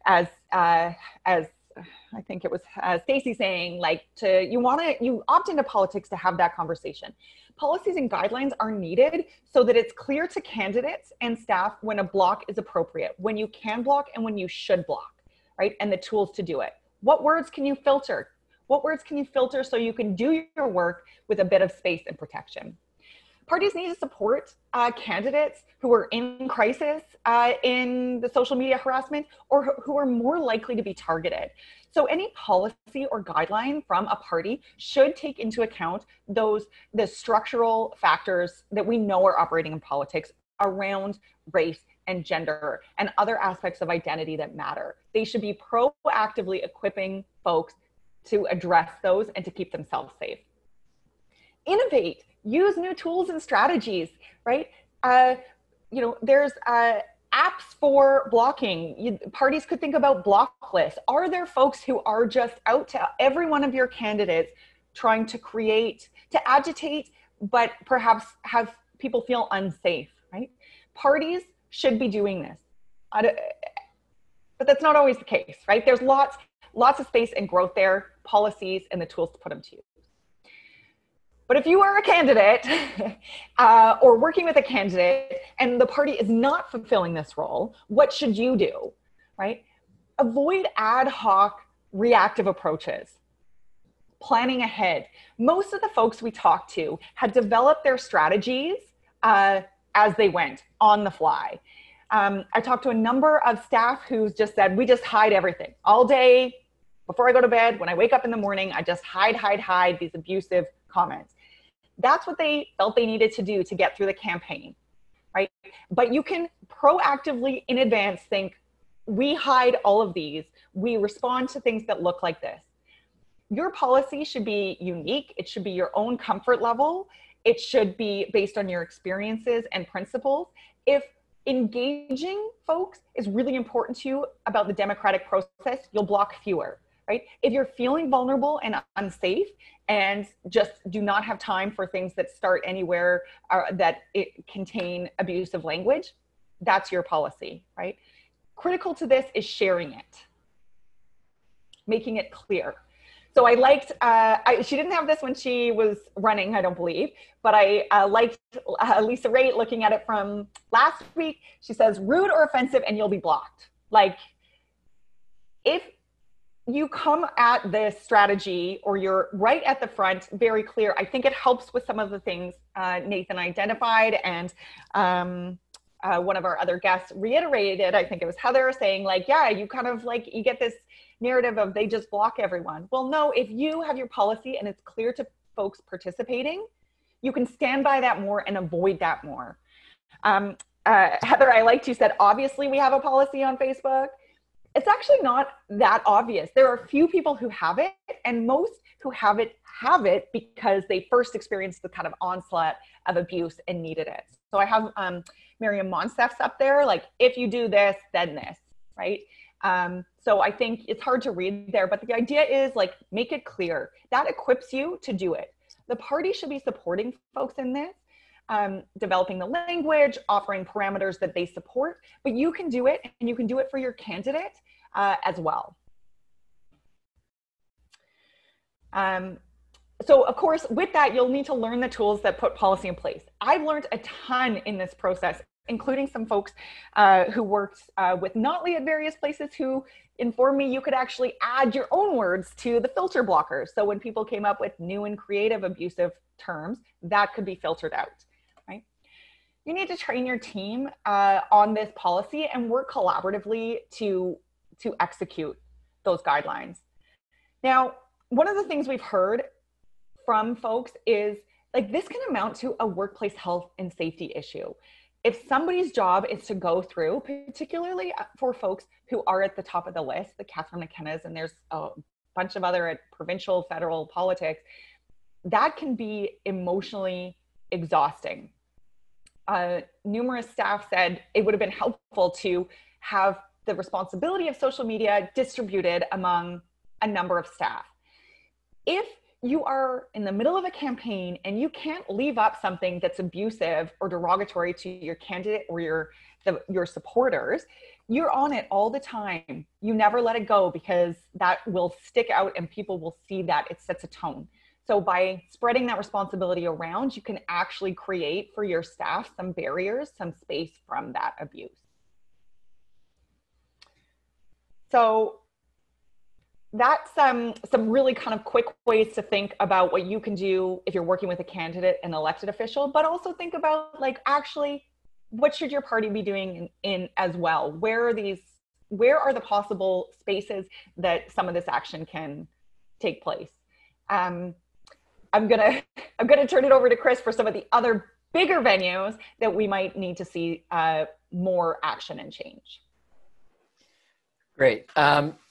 Speaker 3: as I think it was Stacey saying, like, you opt into politics to have that conversation. Policies and guidelines are needed so that it's clear to candidates and staff when a block is appropriate, when you can block and when you should block, right? And the tools to do it. What words can you filter? What words can you filter so you can do your work with a bit of space and protection? Parties need to support candidates who are in crisis in the social media harassment, or who are more likely to be targeted. So any policy or guideline from a party should take into account the structural factors that we know are operating in politics around race and gender and other aspects of identity that matter. They should be proactively equipping folks to address those and to keep themselves safe. Innovate, use new tools and strategies, right? You know, there's apps for blocking. Parties could think about block lists. Are there folks who are just out to every one of your candidates trying to agitate, but perhaps have people feel unsafe, right? Parties should be doing this. But that's not always the case, right? There's lots of space and growth there, policies, and the tools to put them to use. But if you are a candidate or working with a candidate and the party is not fulfilling this role, what should you do, right? avoid ad hoc reactive approaches. Planning ahead. Most of the folks we talked to had developed their strategies as they went on the fly. I talked to a number of staff who just said, we just hide everything all day. Before I go to bed, when I wake up in the morning, I just hide these abusive comments. That's what they felt they needed to do to get through the campaign, right? But you can proactively in advance think, we hide all of these. We respond to things that look like this. Your policy should be unique. It should be your own comfort level. It should be based on your experiences and principles. If engaging folks is really important to you about the democratic process, you'll block fewer, right? If you're feeling vulnerable and unsafe and just do not have time for things that start anywhere that contain abusive language, that's your policy, right? Critical to this is sharing it, making it clear. So I liked, she didn't have this when she was running, I don't believe, but I liked Lisa Raitt looking at it from last week. She says, rude or offensive and you'll be blocked. Like, if you come at this strategy or you're right at the front, very clear, I think it helps with some of the things Nathan identified, and one of our other guests reiterated, I think it was Heather, saying like, yeah, you kind of like, you get this narrative of they just block everyone. Well, no, if you have your policy and it's clear to folks participating, you can stand by that more and avoid that more. Heather, I liked you said, obviously we have a policy on Facebook. It's actually not that obvious. There are a few people who have it, and most who have it because they first experienced the kind of onslaught of abuse and needed it. So I have Miriam Monsef's up there, like, if you do this, then this, right? So I think it's hard to read there, but the idea is like, make it clear. That equips you to do it. The party should be supporting folks in this, developing the language, offering parameters that they support, but you can do it, and you can do it for your candidate as well. So of course, with that, you'll need to learn the tools that put policy in place. I've learned a ton in this process, including some folks who worked with Notley at various places who informed me you could actually add your own words to the filter blockers. So when people came up with new and creative abusive terms, that could be filtered out, right? You need to train your team on this policy and work collaboratively to execute those guidelines. Now, one of the things we've heard from folks is like, this can amount to a workplace health and safety issue. If somebody's job is to go through, particularly for folks who are at the top of the list, the Catherine McKenna's, and there's a bunch of other at provincial, federal politics, that can be emotionally exhausting. Numerous staff said it would have been helpful to have the responsibility of social media distributed among a number of staff. If you are in the middle of a campaign and you can't leave up something that's abusive or derogatory to your candidate or your supporters, you're on it all the time. You never let it go, because that will stick out and people will see that. It sets a tone. So by spreading that responsibility around, you can actually create for your staff some barriers, some space from that abuse. So that's some really kind of quick ways to think about what you can do if you're working with a candidate and elected official, but also think about, like, actually, what should your party be doing in as well? Where are the possible spaces that some of this action can take place? I'm gonna turn it over to Chris for some of the other bigger venues that we might need to see more action and change.
Speaker 4: Great,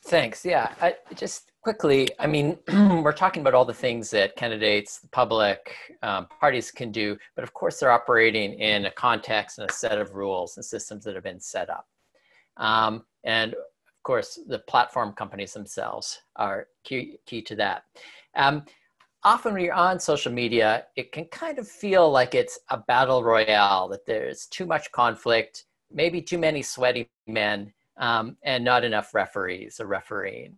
Speaker 4: thanks. Yeah, just quickly, I mean, we're talking about all the things that candidates, the public, parties can do, but of course they're operating in a context and a set of rules and systems that have been set up. And of course, the platform companies themselves are key to that. Often when you're on social media, it can kind of feel like it's a battle royale, that there's too much conflict, maybe too many sweaty men, and not enough referees or refereeing.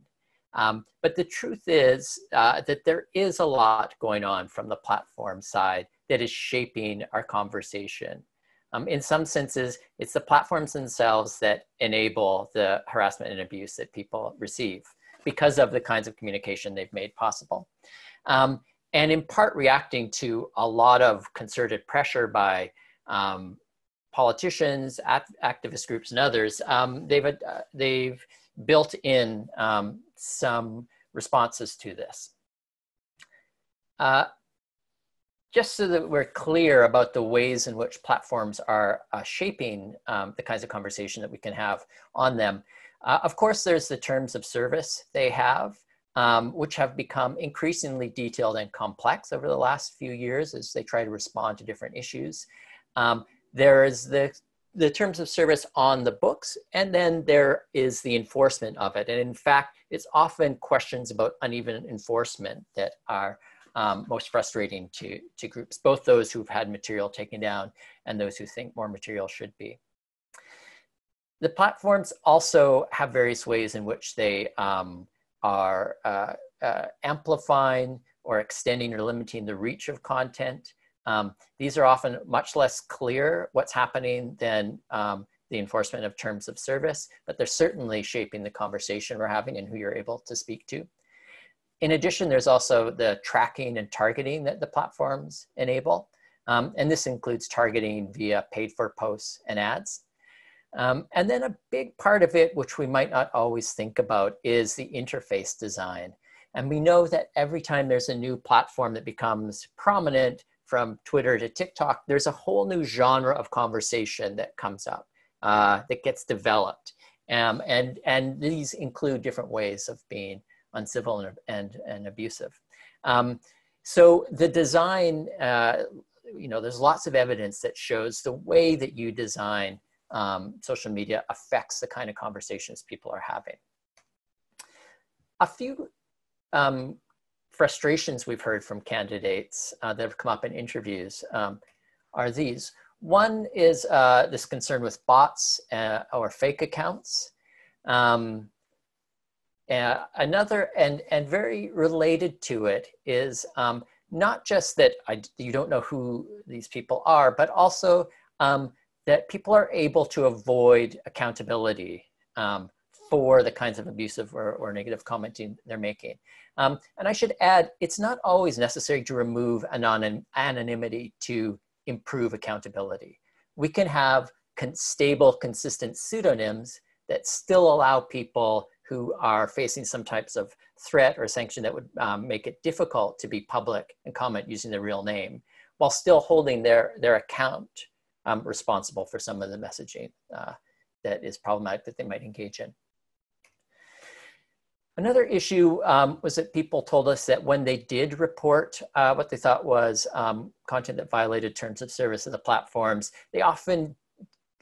Speaker 4: But the truth is that there is a lot going on from the platform side that is shaping our conversation. In some senses, it's the platforms themselves that enable the harassment and abuse that people receive because of the kinds of communication they've made possible. And in part reacting to a lot of concerted pressure by politicians, activist groups, and others, they've built in some responses to this. Just so that we're clear about the ways in which platforms are shaping the kinds of conversation that we can have on them. Of course, there's the terms of service they have, which have become increasingly detailed and complex over the last few years as they try to respond to different issues. There is the terms of service on the books, and then there is the enforcement of it. And in fact, it's often questions about uneven enforcement that are most frustrating to groups, both those who've had material taken down and those who think more material should be. The platforms also have various ways in which they are amplifying or extending or limiting the reach of content. These are often much less clear what's happening than the enforcement of terms of service, but they're certainly shaping the conversation we're having and who you're able to speak to. In addition, there's also the tracking and targeting that the platforms enable. And this includes targeting via paid for posts and ads. And then a big part of it, which we might not always think about, is the interface design. And we know that every time there's a new platform that becomes prominent, from Twitter to TikTok, there's a whole new genre of conversation that comes up, that gets developed. And these include different ways of being uncivil and abusive. So the design, there's lots of evidence that shows the way that you design social media affects the kind of conversations people are having. A few frustrations we've heard from candidates that have come up in interviews are these. One is this concern with bots or fake accounts. Another, and very related to it, is not just that you don't know who these people are, but also that people are able to avoid accountability for the kinds of abusive or negative commenting they're making. And I should add, it's not always necessary to remove anonymity to improve accountability. We can have stable, consistent pseudonyms that still allow people who are facing some types of threat or sanction that would make it difficult to be public and comment using their real name, while still holding their account responsible for some of the messaging that is problematic that they might engage in. Another issue was that people told us that when they did report what they thought was content that violated terms of service of the platforms, they often,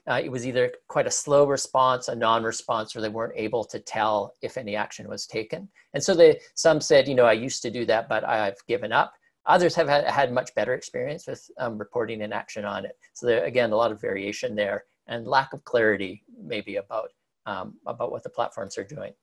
Speaker 4: it was either quite a slow response, a non-response, or they weren't able to tell if any action was taken. And so some said, I used to do that, but I've given up. Others have had much better experience with reporting an action on it. So there, again, a lot of variation there and lack of clarity maybe about what the platforms are doing.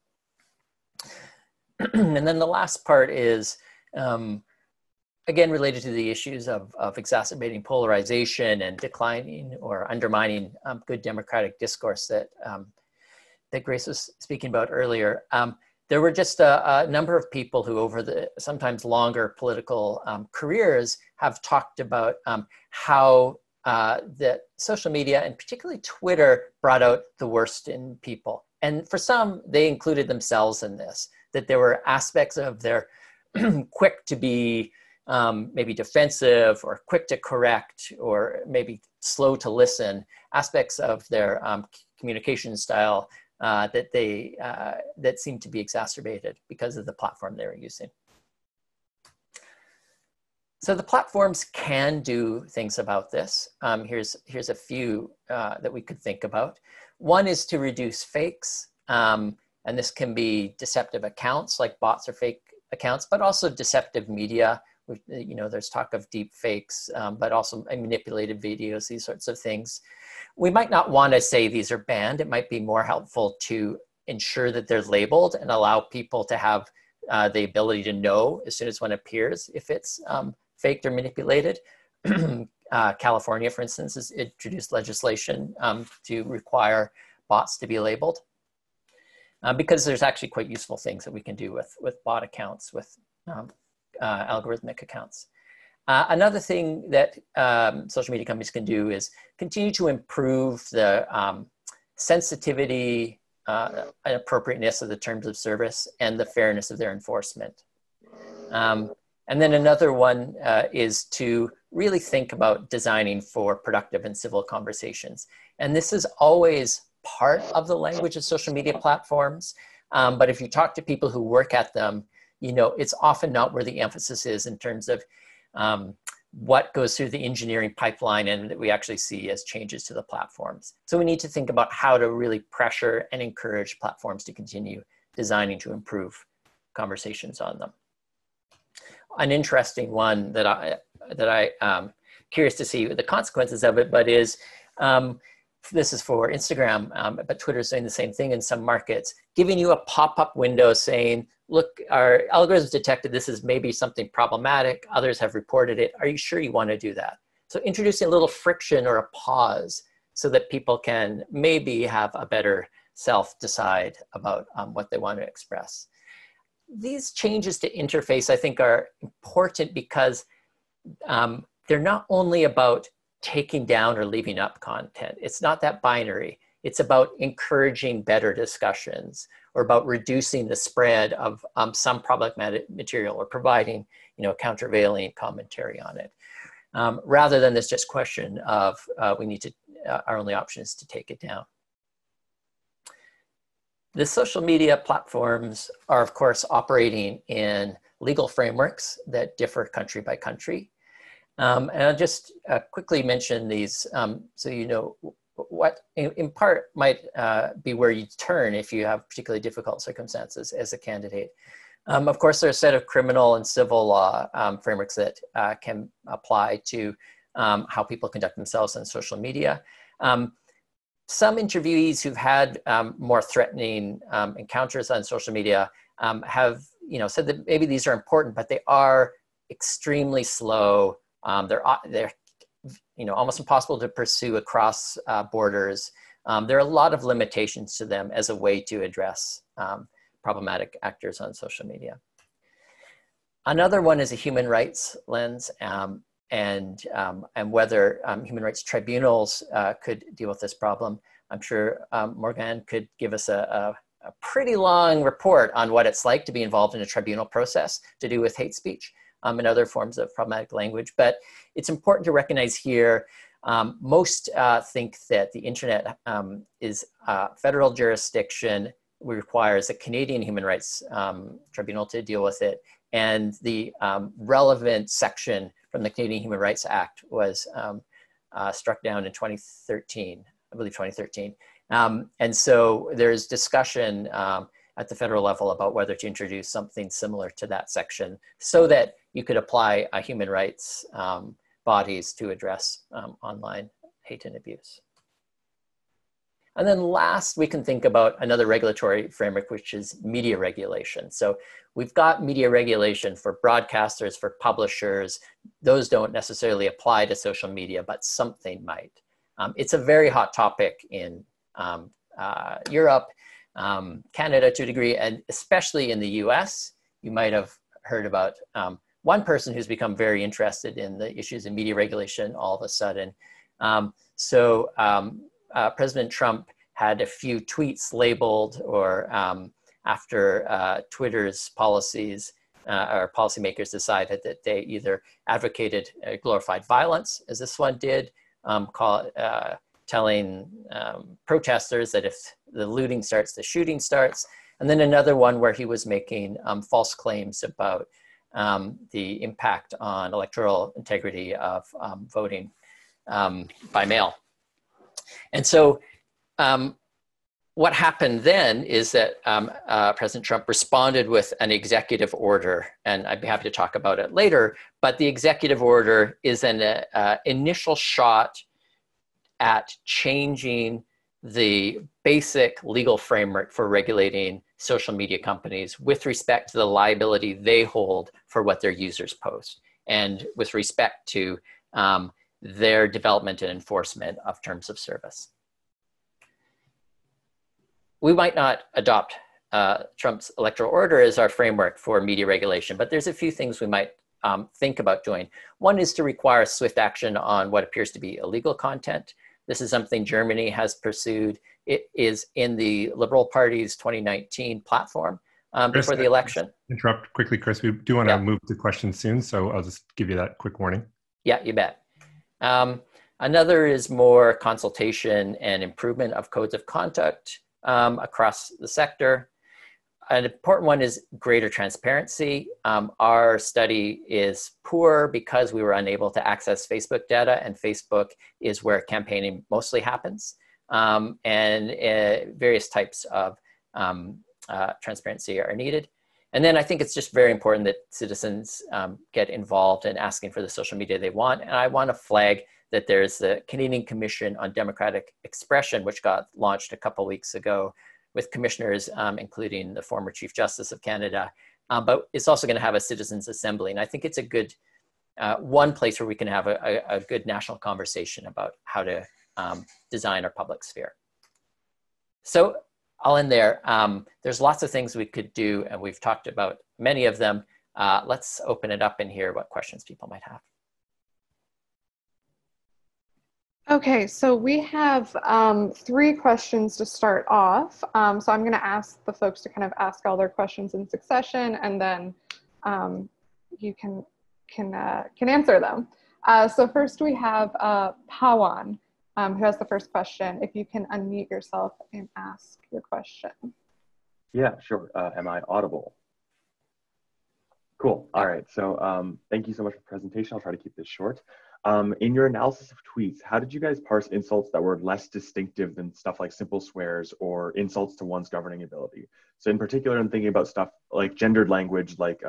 Speaker 4: And then the last part is, again, related to the issues of exacerbating polarization and declining or undermining good democratic discourse that Grace was speaking about earlier. There were just a number of people who over the sometimes longer political careers have talked about how that social media and particularly Twitter brought out the worst in people. And for some, they included themselves in this, that there were aspects of their quick to be maybe defensive or quick to correct or maybe slow to listen, aspects of their communication style that seemed to be exacerbated because of the platform they were using. So the platforms can do things about this. Here's a few that we could think about. One is to reduce fakes, and this can be deceptive accounts like bots or fake accounts, but also deceptive media. There's talk of deep fakes, but also manipulated videos, these sorts of things. We might not want to say these are banned. It might be more helpful to ensure that they're labeled and allow people to have the ability to know as soon as one appears if it's faked or manipulated. California, for instance, has introduced legislation to require bots to be labeled, because there's actually quite useful things that we can do with bot accounts, with algorithmic accounts. Another thing that social media companies can do is continue to improve the sensitivity and appropriateness of the terms of service and the fairness of their enforcement. And then another one is to really think about designing for productive and civil conversations. And this is always part of the language of social media platforms. But if you talk to people who work at them, you know, it's often not where the emphasis is in terms of what goes through the engineering pipeline and that we actually see as changes to the platforms. So we need to think about how to really pressure and encourage platforms to continue designing to improve conversations on them. An interesting one that I curious to see the consequences of it, but is this is for Instagram, but Twitter's doing the same thing in some markets, giving you a pop-up window saying, look, our algorithms detected this is maybe something problematic. Others have reported it. Are you sure you want to do that? So introducing a little friction or a pause so that people can maybe have a better self-decide about what they want to express. These changes to interface, I think, are important because they're not only about taking down or leaving up content. It's not that binary. It's about encouraging better discussions or about reducing the spread of some problematic material or providing, you know, countervailing commentary on it. Rather than this just question of we need to, our only option is to take it down. The social media platforms are, of course, operating in legal frameworks that differ country by country. And I'll just quickly mention these so you know what in part might be where you turn if you have particularly difficult circumstances as a candidate. Of course, there are a set of criminal and civil law frameworks that can apply to how people conduct themselves on social media. Some interviewees who've had more threatening encounters on social media have, you know, said that maybe these are important, but they are extremely slow. They're you know, almost impossible to pursue across borders. There are a lot of limitations to them as a way to address problematic actors on social media. Another one is a human rights lens and whether human rights tribunals could deal with this problem. I'm sure Morgan could give us a pretty long report on what it's like to be involved in a tribunal process to do with hate speech and other forms of problematic language. But it's important to recognize here, most think that the internet is federal jurisdiction, requires a Canadian Human Rights Tribunal to deal with it. And the relevant section from the Canadian Human Rights Act was struck down in 2013, I believe 2013. And so there's discussion at the federal level about whether to introduce something similar to that section so that you could apply human rights bodies to address online hate and abuse. And then last, we can think about another regulatory framework, which is media regulation. So we've got media regulation for broadcasters, for publishers. Those don't necessarily apply to social media, but something might. It's a very hot topic in Europe, Canada to a degree, and especially in the US. You might have heard about one person who's become very interested in the issues of media regulation all of a sudden. President Trump had a few tweets labeled or after Twitter's policies or policymakers decided that they either advocated glorified violence, as this one did, telling protesters that if the looting starts, the shooting starts. And then another one where he was making false claims about the impact on electoral integrity of voting by mail. And so what happened then is that President Trump responded with an executive order, and I'd be happy to talk about it later, but the executive order is an initial shot at changing the basic legal framework for regulating social media companies with respect to the liability they hold for what their users post, and with respect to their development and enforcement of terms of service. We might not adopt Trump's electoral order as our framework for media regulation, but there's a few things we might think about doing. One is to require swift action on what appears to be illegal content. This is something Germany has pursued. It is in the Liberal Party's 2019 platform
Speaker 2: Chris,
Speaker 4: before the election.
Speaker 2: Interrupt quickly, Chris. We do want to move to questions soon, so I'll just give you that quick warning.
Speaker 4: Yeah, you bet. Another is more consultation and improvement of codes of conduct across the sector. An important one is greater transparency. Our study is poor because we were unable to access Facebook data, and Facebook is where campaigning mostly happens. And various types of transparency are needed. And then I think it's just very important that citizens get involved in asking for the social media they want. And I want to flag that there's the Canadian Commission on Democratic Expression, which got launched a couple weeks ago, with commissioners, including the former Chief Justice of Canada, but it's also going to have a citizens' assembly. And I think it's a good, one place where we can have a good national conversation about how to design our public sphere. So I'll end there. There's lots of things we could do, and we've talked about many of them. Let's open it up and hear what questions people might have.
Speaker 1: Okay, so we have 3 questions to start off. So I'm going to ask the folks to kind of ask all their questions in succession, and then you can answer them. So first we have Pawan, who has the first question. If you can unmute yourself and ask your question.
Speaker 9: Yeah, sure. Am I audible? Cool. All right. So thank you so much for the presentation. I'll try to keep this short. In your analysis of tweets, how did you guys parse insults that were less distinctive than stuff like simple swears or insults to one's governing ability? So in particular, I'm thinking about stuff like gendered language, like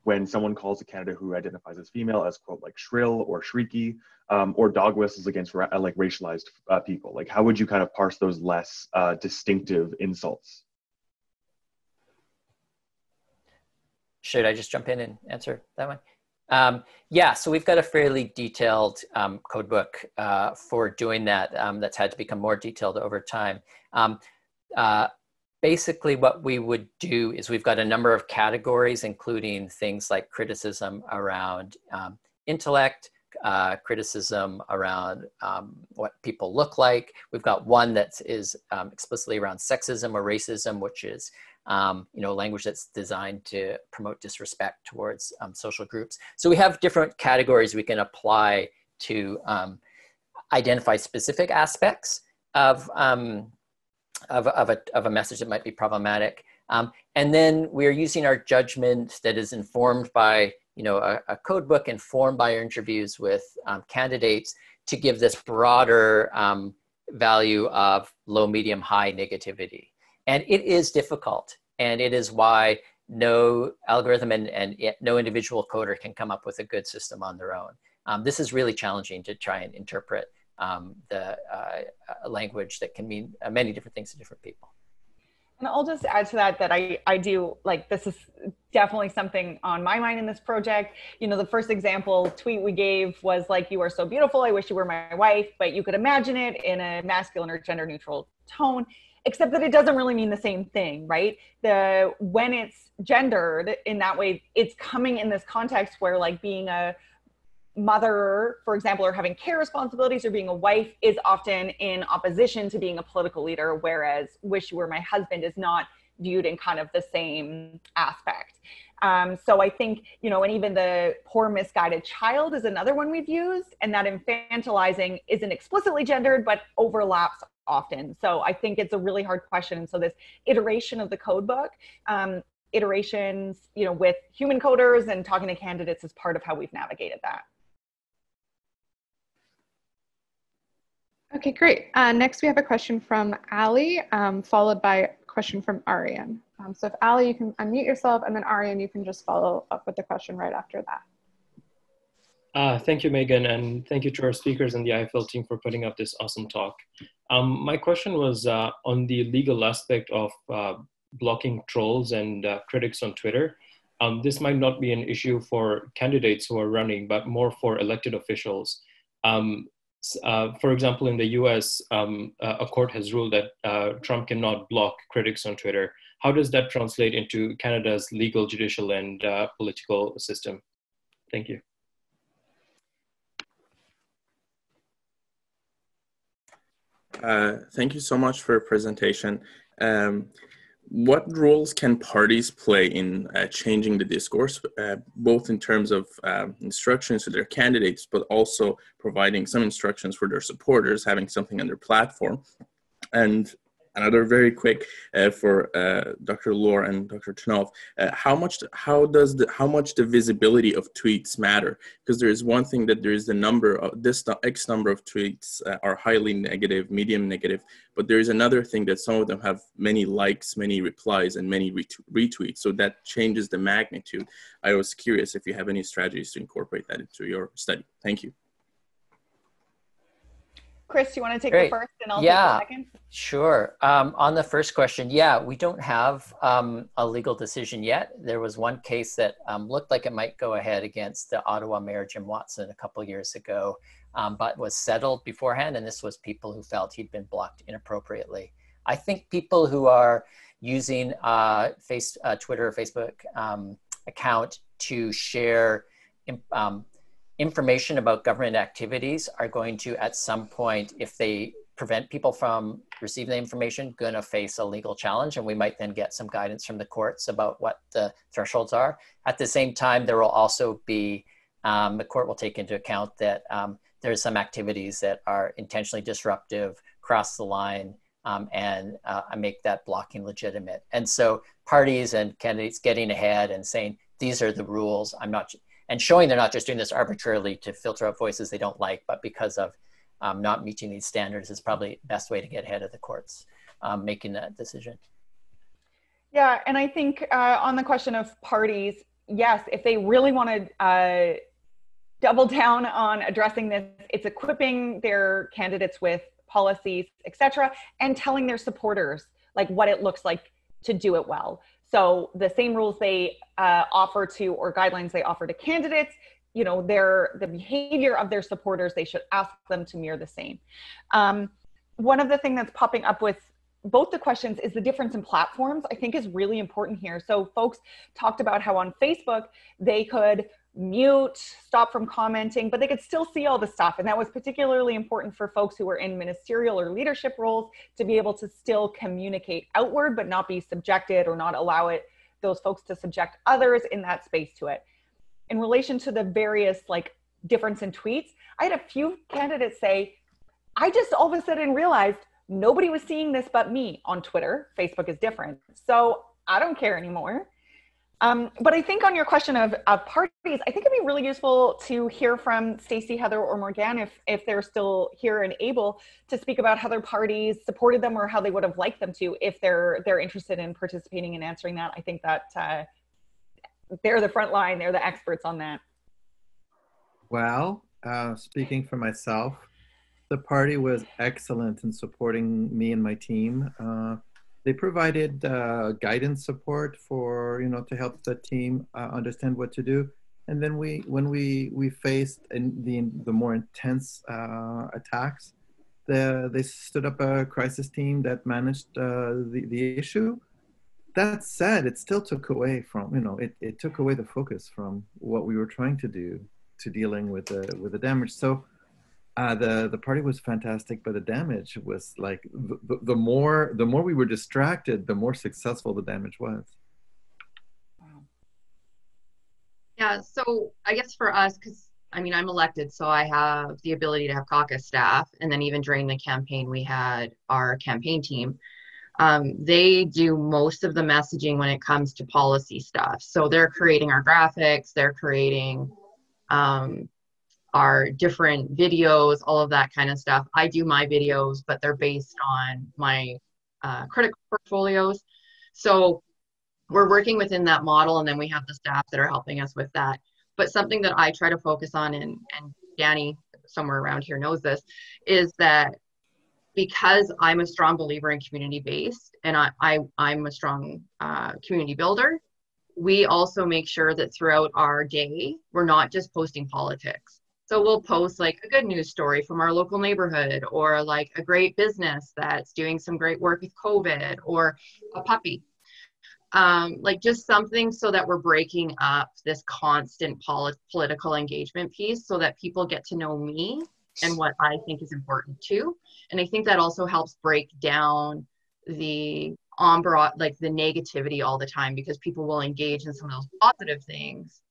Speaker 9: when someone calls a candidate who identifies as female as, quote, like shrill or shrieky, or dog whistles against like racialized people. Like, how would you kind of parse those less distinctive insults?
Speaker 4: Should I just jump in and answer that one? Yeah, so we've got a fairly detailed code book for doing that that's had to become more detailed over time. Basically, what we would do is we've got a number of categories, including things like criticism around intellect, criticism around what people look like. We've got one that is explicitly around sexism or racism, which is language that's designed to promote disrespect towards social groups. So we have different categories we can apply to identify specific aspects of a message that might be problematic. And then we're using our judgment that is informed by a code book, informed by our interviews with candidates, to give this broader value of low, medium, high negativity. And it is difficult, and it is why no algorithm and no individual coder can come up with a good system on their own. This is really challenging to try and interpret the language that can mean many different things to different people.
Speaker 3: And I'll just add to that I do, like, this is definitely something on my mind in this project. The first example tweet we gave was like, "You are so beautiful, I wish you were my wife," but you could imagine it in a masculine or gender neutral tone, except that it doesn't really mean the same thing, right? When it's gendered in that way, it's coming in this context where, like, being a mother, for example, or having care responsibilities, or being a wife is often in opposition to being a political leader, whereas "wish you were my husband" is not viewed in kind of the same aspect. So I think, and even the "poor misguided child" is another one we've used, and that infantilizing isn't explicitly gendered, but overlaps often. So I think it's a really hard question. And so this iteration of the code book, iterations, with human coders and talking to candidates is part of how we've navigated that.
Speaker 1: Okay, great. Next, we have a question from Ali, followed by a question from Arian. So if Ali, you can unmute yourself, and then Arian, you can just follow up with the question right after that.
Speaker 10: Thank you, Megan, and thank you to our speakers and the IFL team for putting up this awesome talk. My question was on the legal aspect of blocking trolls and critics on Twitter. This might not be an issue for candidates who are running, but more for elected officials. For example, in the US, a court has ruled that Trump cannot block critics on Twitter. How does that translate into Canada's legal, judicial, and political system? Thank you.
Speaker 11: Thank you so much for your presentation. What roles can parties play in changing the discourse, both in terms of instructions to their candidates, but also providing some instructions for their supporters, having something on their platform? And another very quick for Dr. Lohr and Dr. Tenove, how much the visibility of tweets matter? Because there is one thing that there is the number of X number of tweets are highly negative, medium negative, but there is another thing that some of them have many likes, many replies, and many retweets. So that changes the magnitude. I was curious if you have any strategies to incorporate that into your study. Thank you.
Speaker 3: Chris, you want to take the first and I'll take the second?
Speaker 4: Sure. On the first question, yeah, we don't have a legal decision yet. There was one case that looked like it might go ahead against the Ottawa Mayor Jim Watson a couple years ago, but was settled beforehand. And this was people who felt he'd been blocked inappropriately. I think people who are using Twitter or Facebook account to share information about government activities are going to, at some point, if they prevent people from receiving the information, going to face a legal challenge. And we might then get some guidance from the courts about what the thresholds are. At the same time, there will also be, the court will take into account that there's some activities that are intentionally disruptive, cross the line, and make that blocking legitimate. And so parties and candidates getting ahead and saying, these are the rules, and showing they're not just doing this arbitrarily to filter out voices they don't like, but because of not meeting these standards is probably the best way to get ahead of the courts making that decision.
Speaker 3: Yeah, and I think on the question of parties, yes, if they really want to double down on addressing this, it's equipping their candidates with policies, etc., and telling their supporters like what it looks like to do it well. So the same rules they offer to, or guidelines they offer to candidates, you know, the behavior of their supporters, they should ask them to mirror the same. One of the things that's popping up with both the questions is the difference in platforms, I think is really important here. So folks talked about how on Facebook, they could mute, stop from commenting, but they could still see all the stuff. And that was particularly important for folks who were in ministerial or leadership roles to be able to still communicate outward, but not be subjected or not allow those folks to subject others in that space to it. In relation to the various difference in tweets, I had a few candidates say, I just all of a sudden realized nobody was seeing this but me on Twitter. Facebook is different. So I don't care anymore. But I think on your question of parties, I think it'd be really useful to hear from Stacey, Heather, or Morgan if they're still here and able to speak about how their parties supported them or how they would have liked them to if they're interested in participating and answering that. I think that they're the front line, they're the experts on that.
Speaker 7: Well, speaking for myself, the party was excellent in supporting me and my team. They provided guidance support for, to help the team understand what to do. And then when we faced the more intense attacks, they stood up a crisis team that managed the issue. That said, it still took away from, it took away the focus from what we were trying to do to dealing with the damage. So the party was fantastic, but the damage was like the more we were distracted, the more successful the damage was.
Speaker 5: Yeah, so I guess for us, because I'm elected, so I have the ability to have caucus staff, and then even during the campaign, we had our campaign team. They do most of the messaging when it comes to policy stuff. So they're creating our graphics, they're creating our different videos, all of that kind of stuff. I do my videos, but they're based on my critical portfolios. So we're working within that model, and then we have the staff that are helping us with that. But something that I try to focus on, and Danny somewhere around here knows this, is that because I'm a strong believer in community-based, and I'm a strong community builder, we also make sure that throughout our day, we're not just posting politics. So we'll post like a good news story from our local neighborhood, or like a great business that's doing some great work with COVID, or a puppy. Like just something so that we're breaking up this constant political engagement piece, so that people get to know me and what I think is important too. And I think that also helps break down the like the negativity all the time, because people will engage in some of those positive things.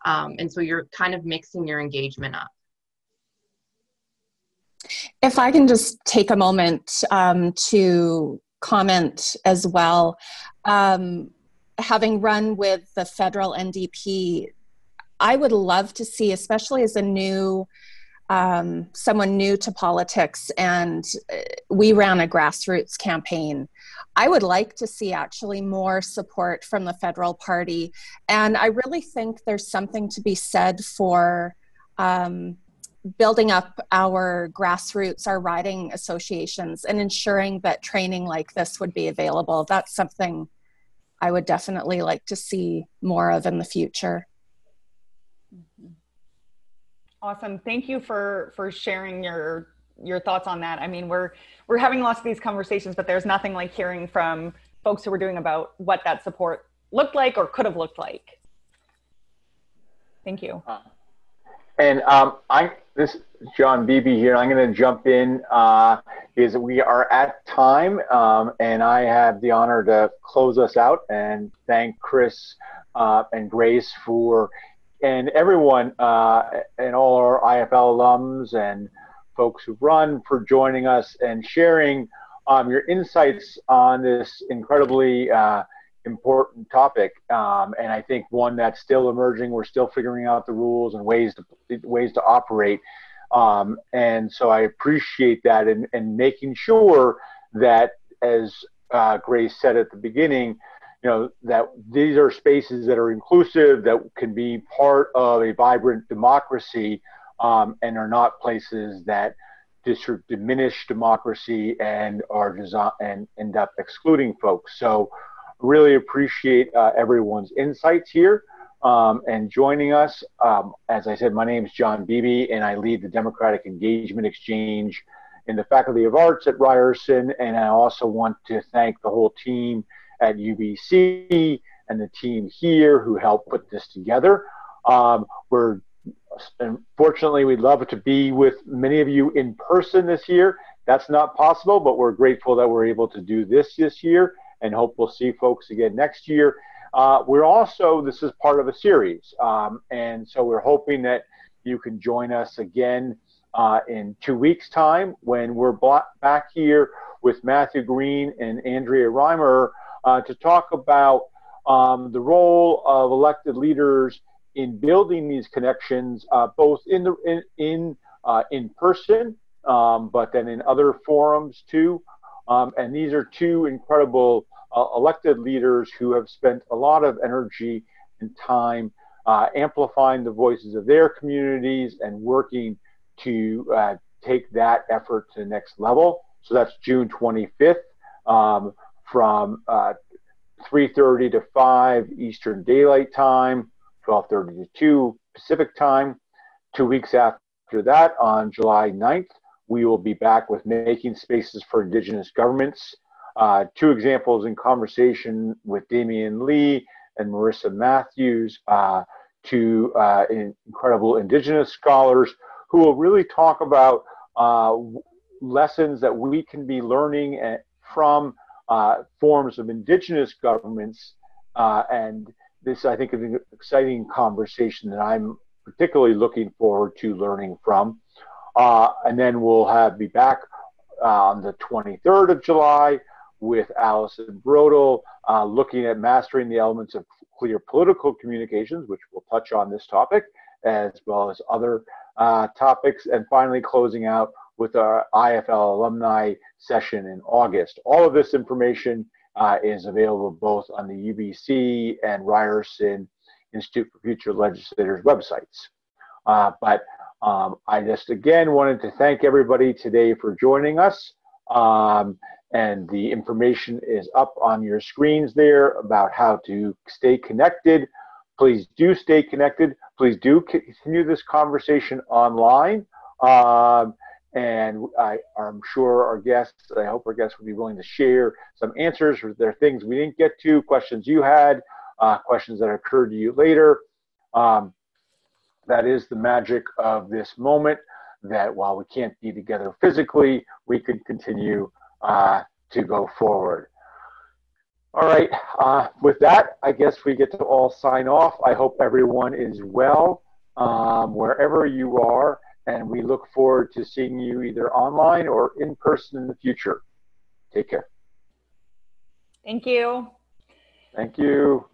Speaker 5: And so you're kind of mixing your engagement up.
Speaker 8: If I can just take a moment to comment as well. Having run with the federal NDP, I would love to see, especially as a new, someone new to politics, and we ran a grassroots campaign, I would like to see actually more support from the federal party. And I really think there's something to be said for building up our grassroots, our riding associations, and ensuring that training like this would be available. That's something I would definitely like to see more of in the future.
Speaker 3: Awesome. Thank you for sharing your thoughts on that. I mean, we're having lots of these conversations, but there's nothing like hearing from folks who are doing about what that support looked like or could have looked like. Thank you.
Speaker 12: And this is John Beebe here. I'm going to jump in because we are at time, and I have the honor to close us out and thank Chris and Grace and everyone and all our IFL alums and folks who've run for joining us and sharing your insights on this incredibly important topic, and I think one that's still emerging. We're still figuring out the rules and ways to operate, and so I appreciate that, and making sure that, as Grace said at the beginning, that these are spaces that are inclusive, that can be part of a vibrant democracy, and are not places that diminish democracy and and end up excluding folks. So really appreciate everyone's insights here and joining us. As I said, my name is John Beebe, and I lead the Democratic Engagement Exchange in the Faculty of Arts at Ryerson. And I also want to thank the whole team at UBC and the team here who helped put this together. Unfortunately, we'd love to be with many of you in person this year. That's not possible, but we're grateful that we're able to do this year, and hope we'll see folks again next year. This is part of a series, and so we're hoping that you can join us again in 2 weeks' time, when we're back here with Matthew Green and Andrea Reimer to talk about the role of elected leaders in building these connections, both in person, but then in other forums too. And these are two incredible elected leaders who have spent a lot of energy and time amplifying the voices of their communities and working to take that effort to the next level. So that's June 25th from 3:30 to 5 Eastern Daylight Time, 12:30 to 2 Pacific Time. 2 weeks after that, on July 9th, we will be back with Making Spaces for Indigenous Governments. Two examples in conversation with Damian Lee and Marissa Matthews, two incredible Indigenous scholars who will really talk about lessons that we can be learning from forms of Indigenous governments. And this, I think, is an exciting conversation that I'm particularly looking forward to learning from. And then we'll be back on the 23rd of July with Allison Brodel, looking at mastering the elements of clear political communications, which we'll touch on this topic, as well as other topics. And finally, closing out with our IFL alumni session in August. All of this information is available both on the UBC and Ryerson Institute for Future Legislators websites. I just again wanted to thank everybody today for joining us. And the information is up on your screens there about how to stay connected Please do stay connected. Please do continue this conversation online. And I'm sure our guests, I hope our guests will be willing to share some answers. If there are things we didn't get to, questions you had, questions that occurred to you later. That is the magic of this moment, that while we can't be together physically, we can continue to go forward. All right, with that, I guess we get to all sign off. I hope everyone is well wherever you are, and we look forward to seeing you either online or in person in the future. Take care.
Speaker 3: Thank you.
Speaker 12: Thank you.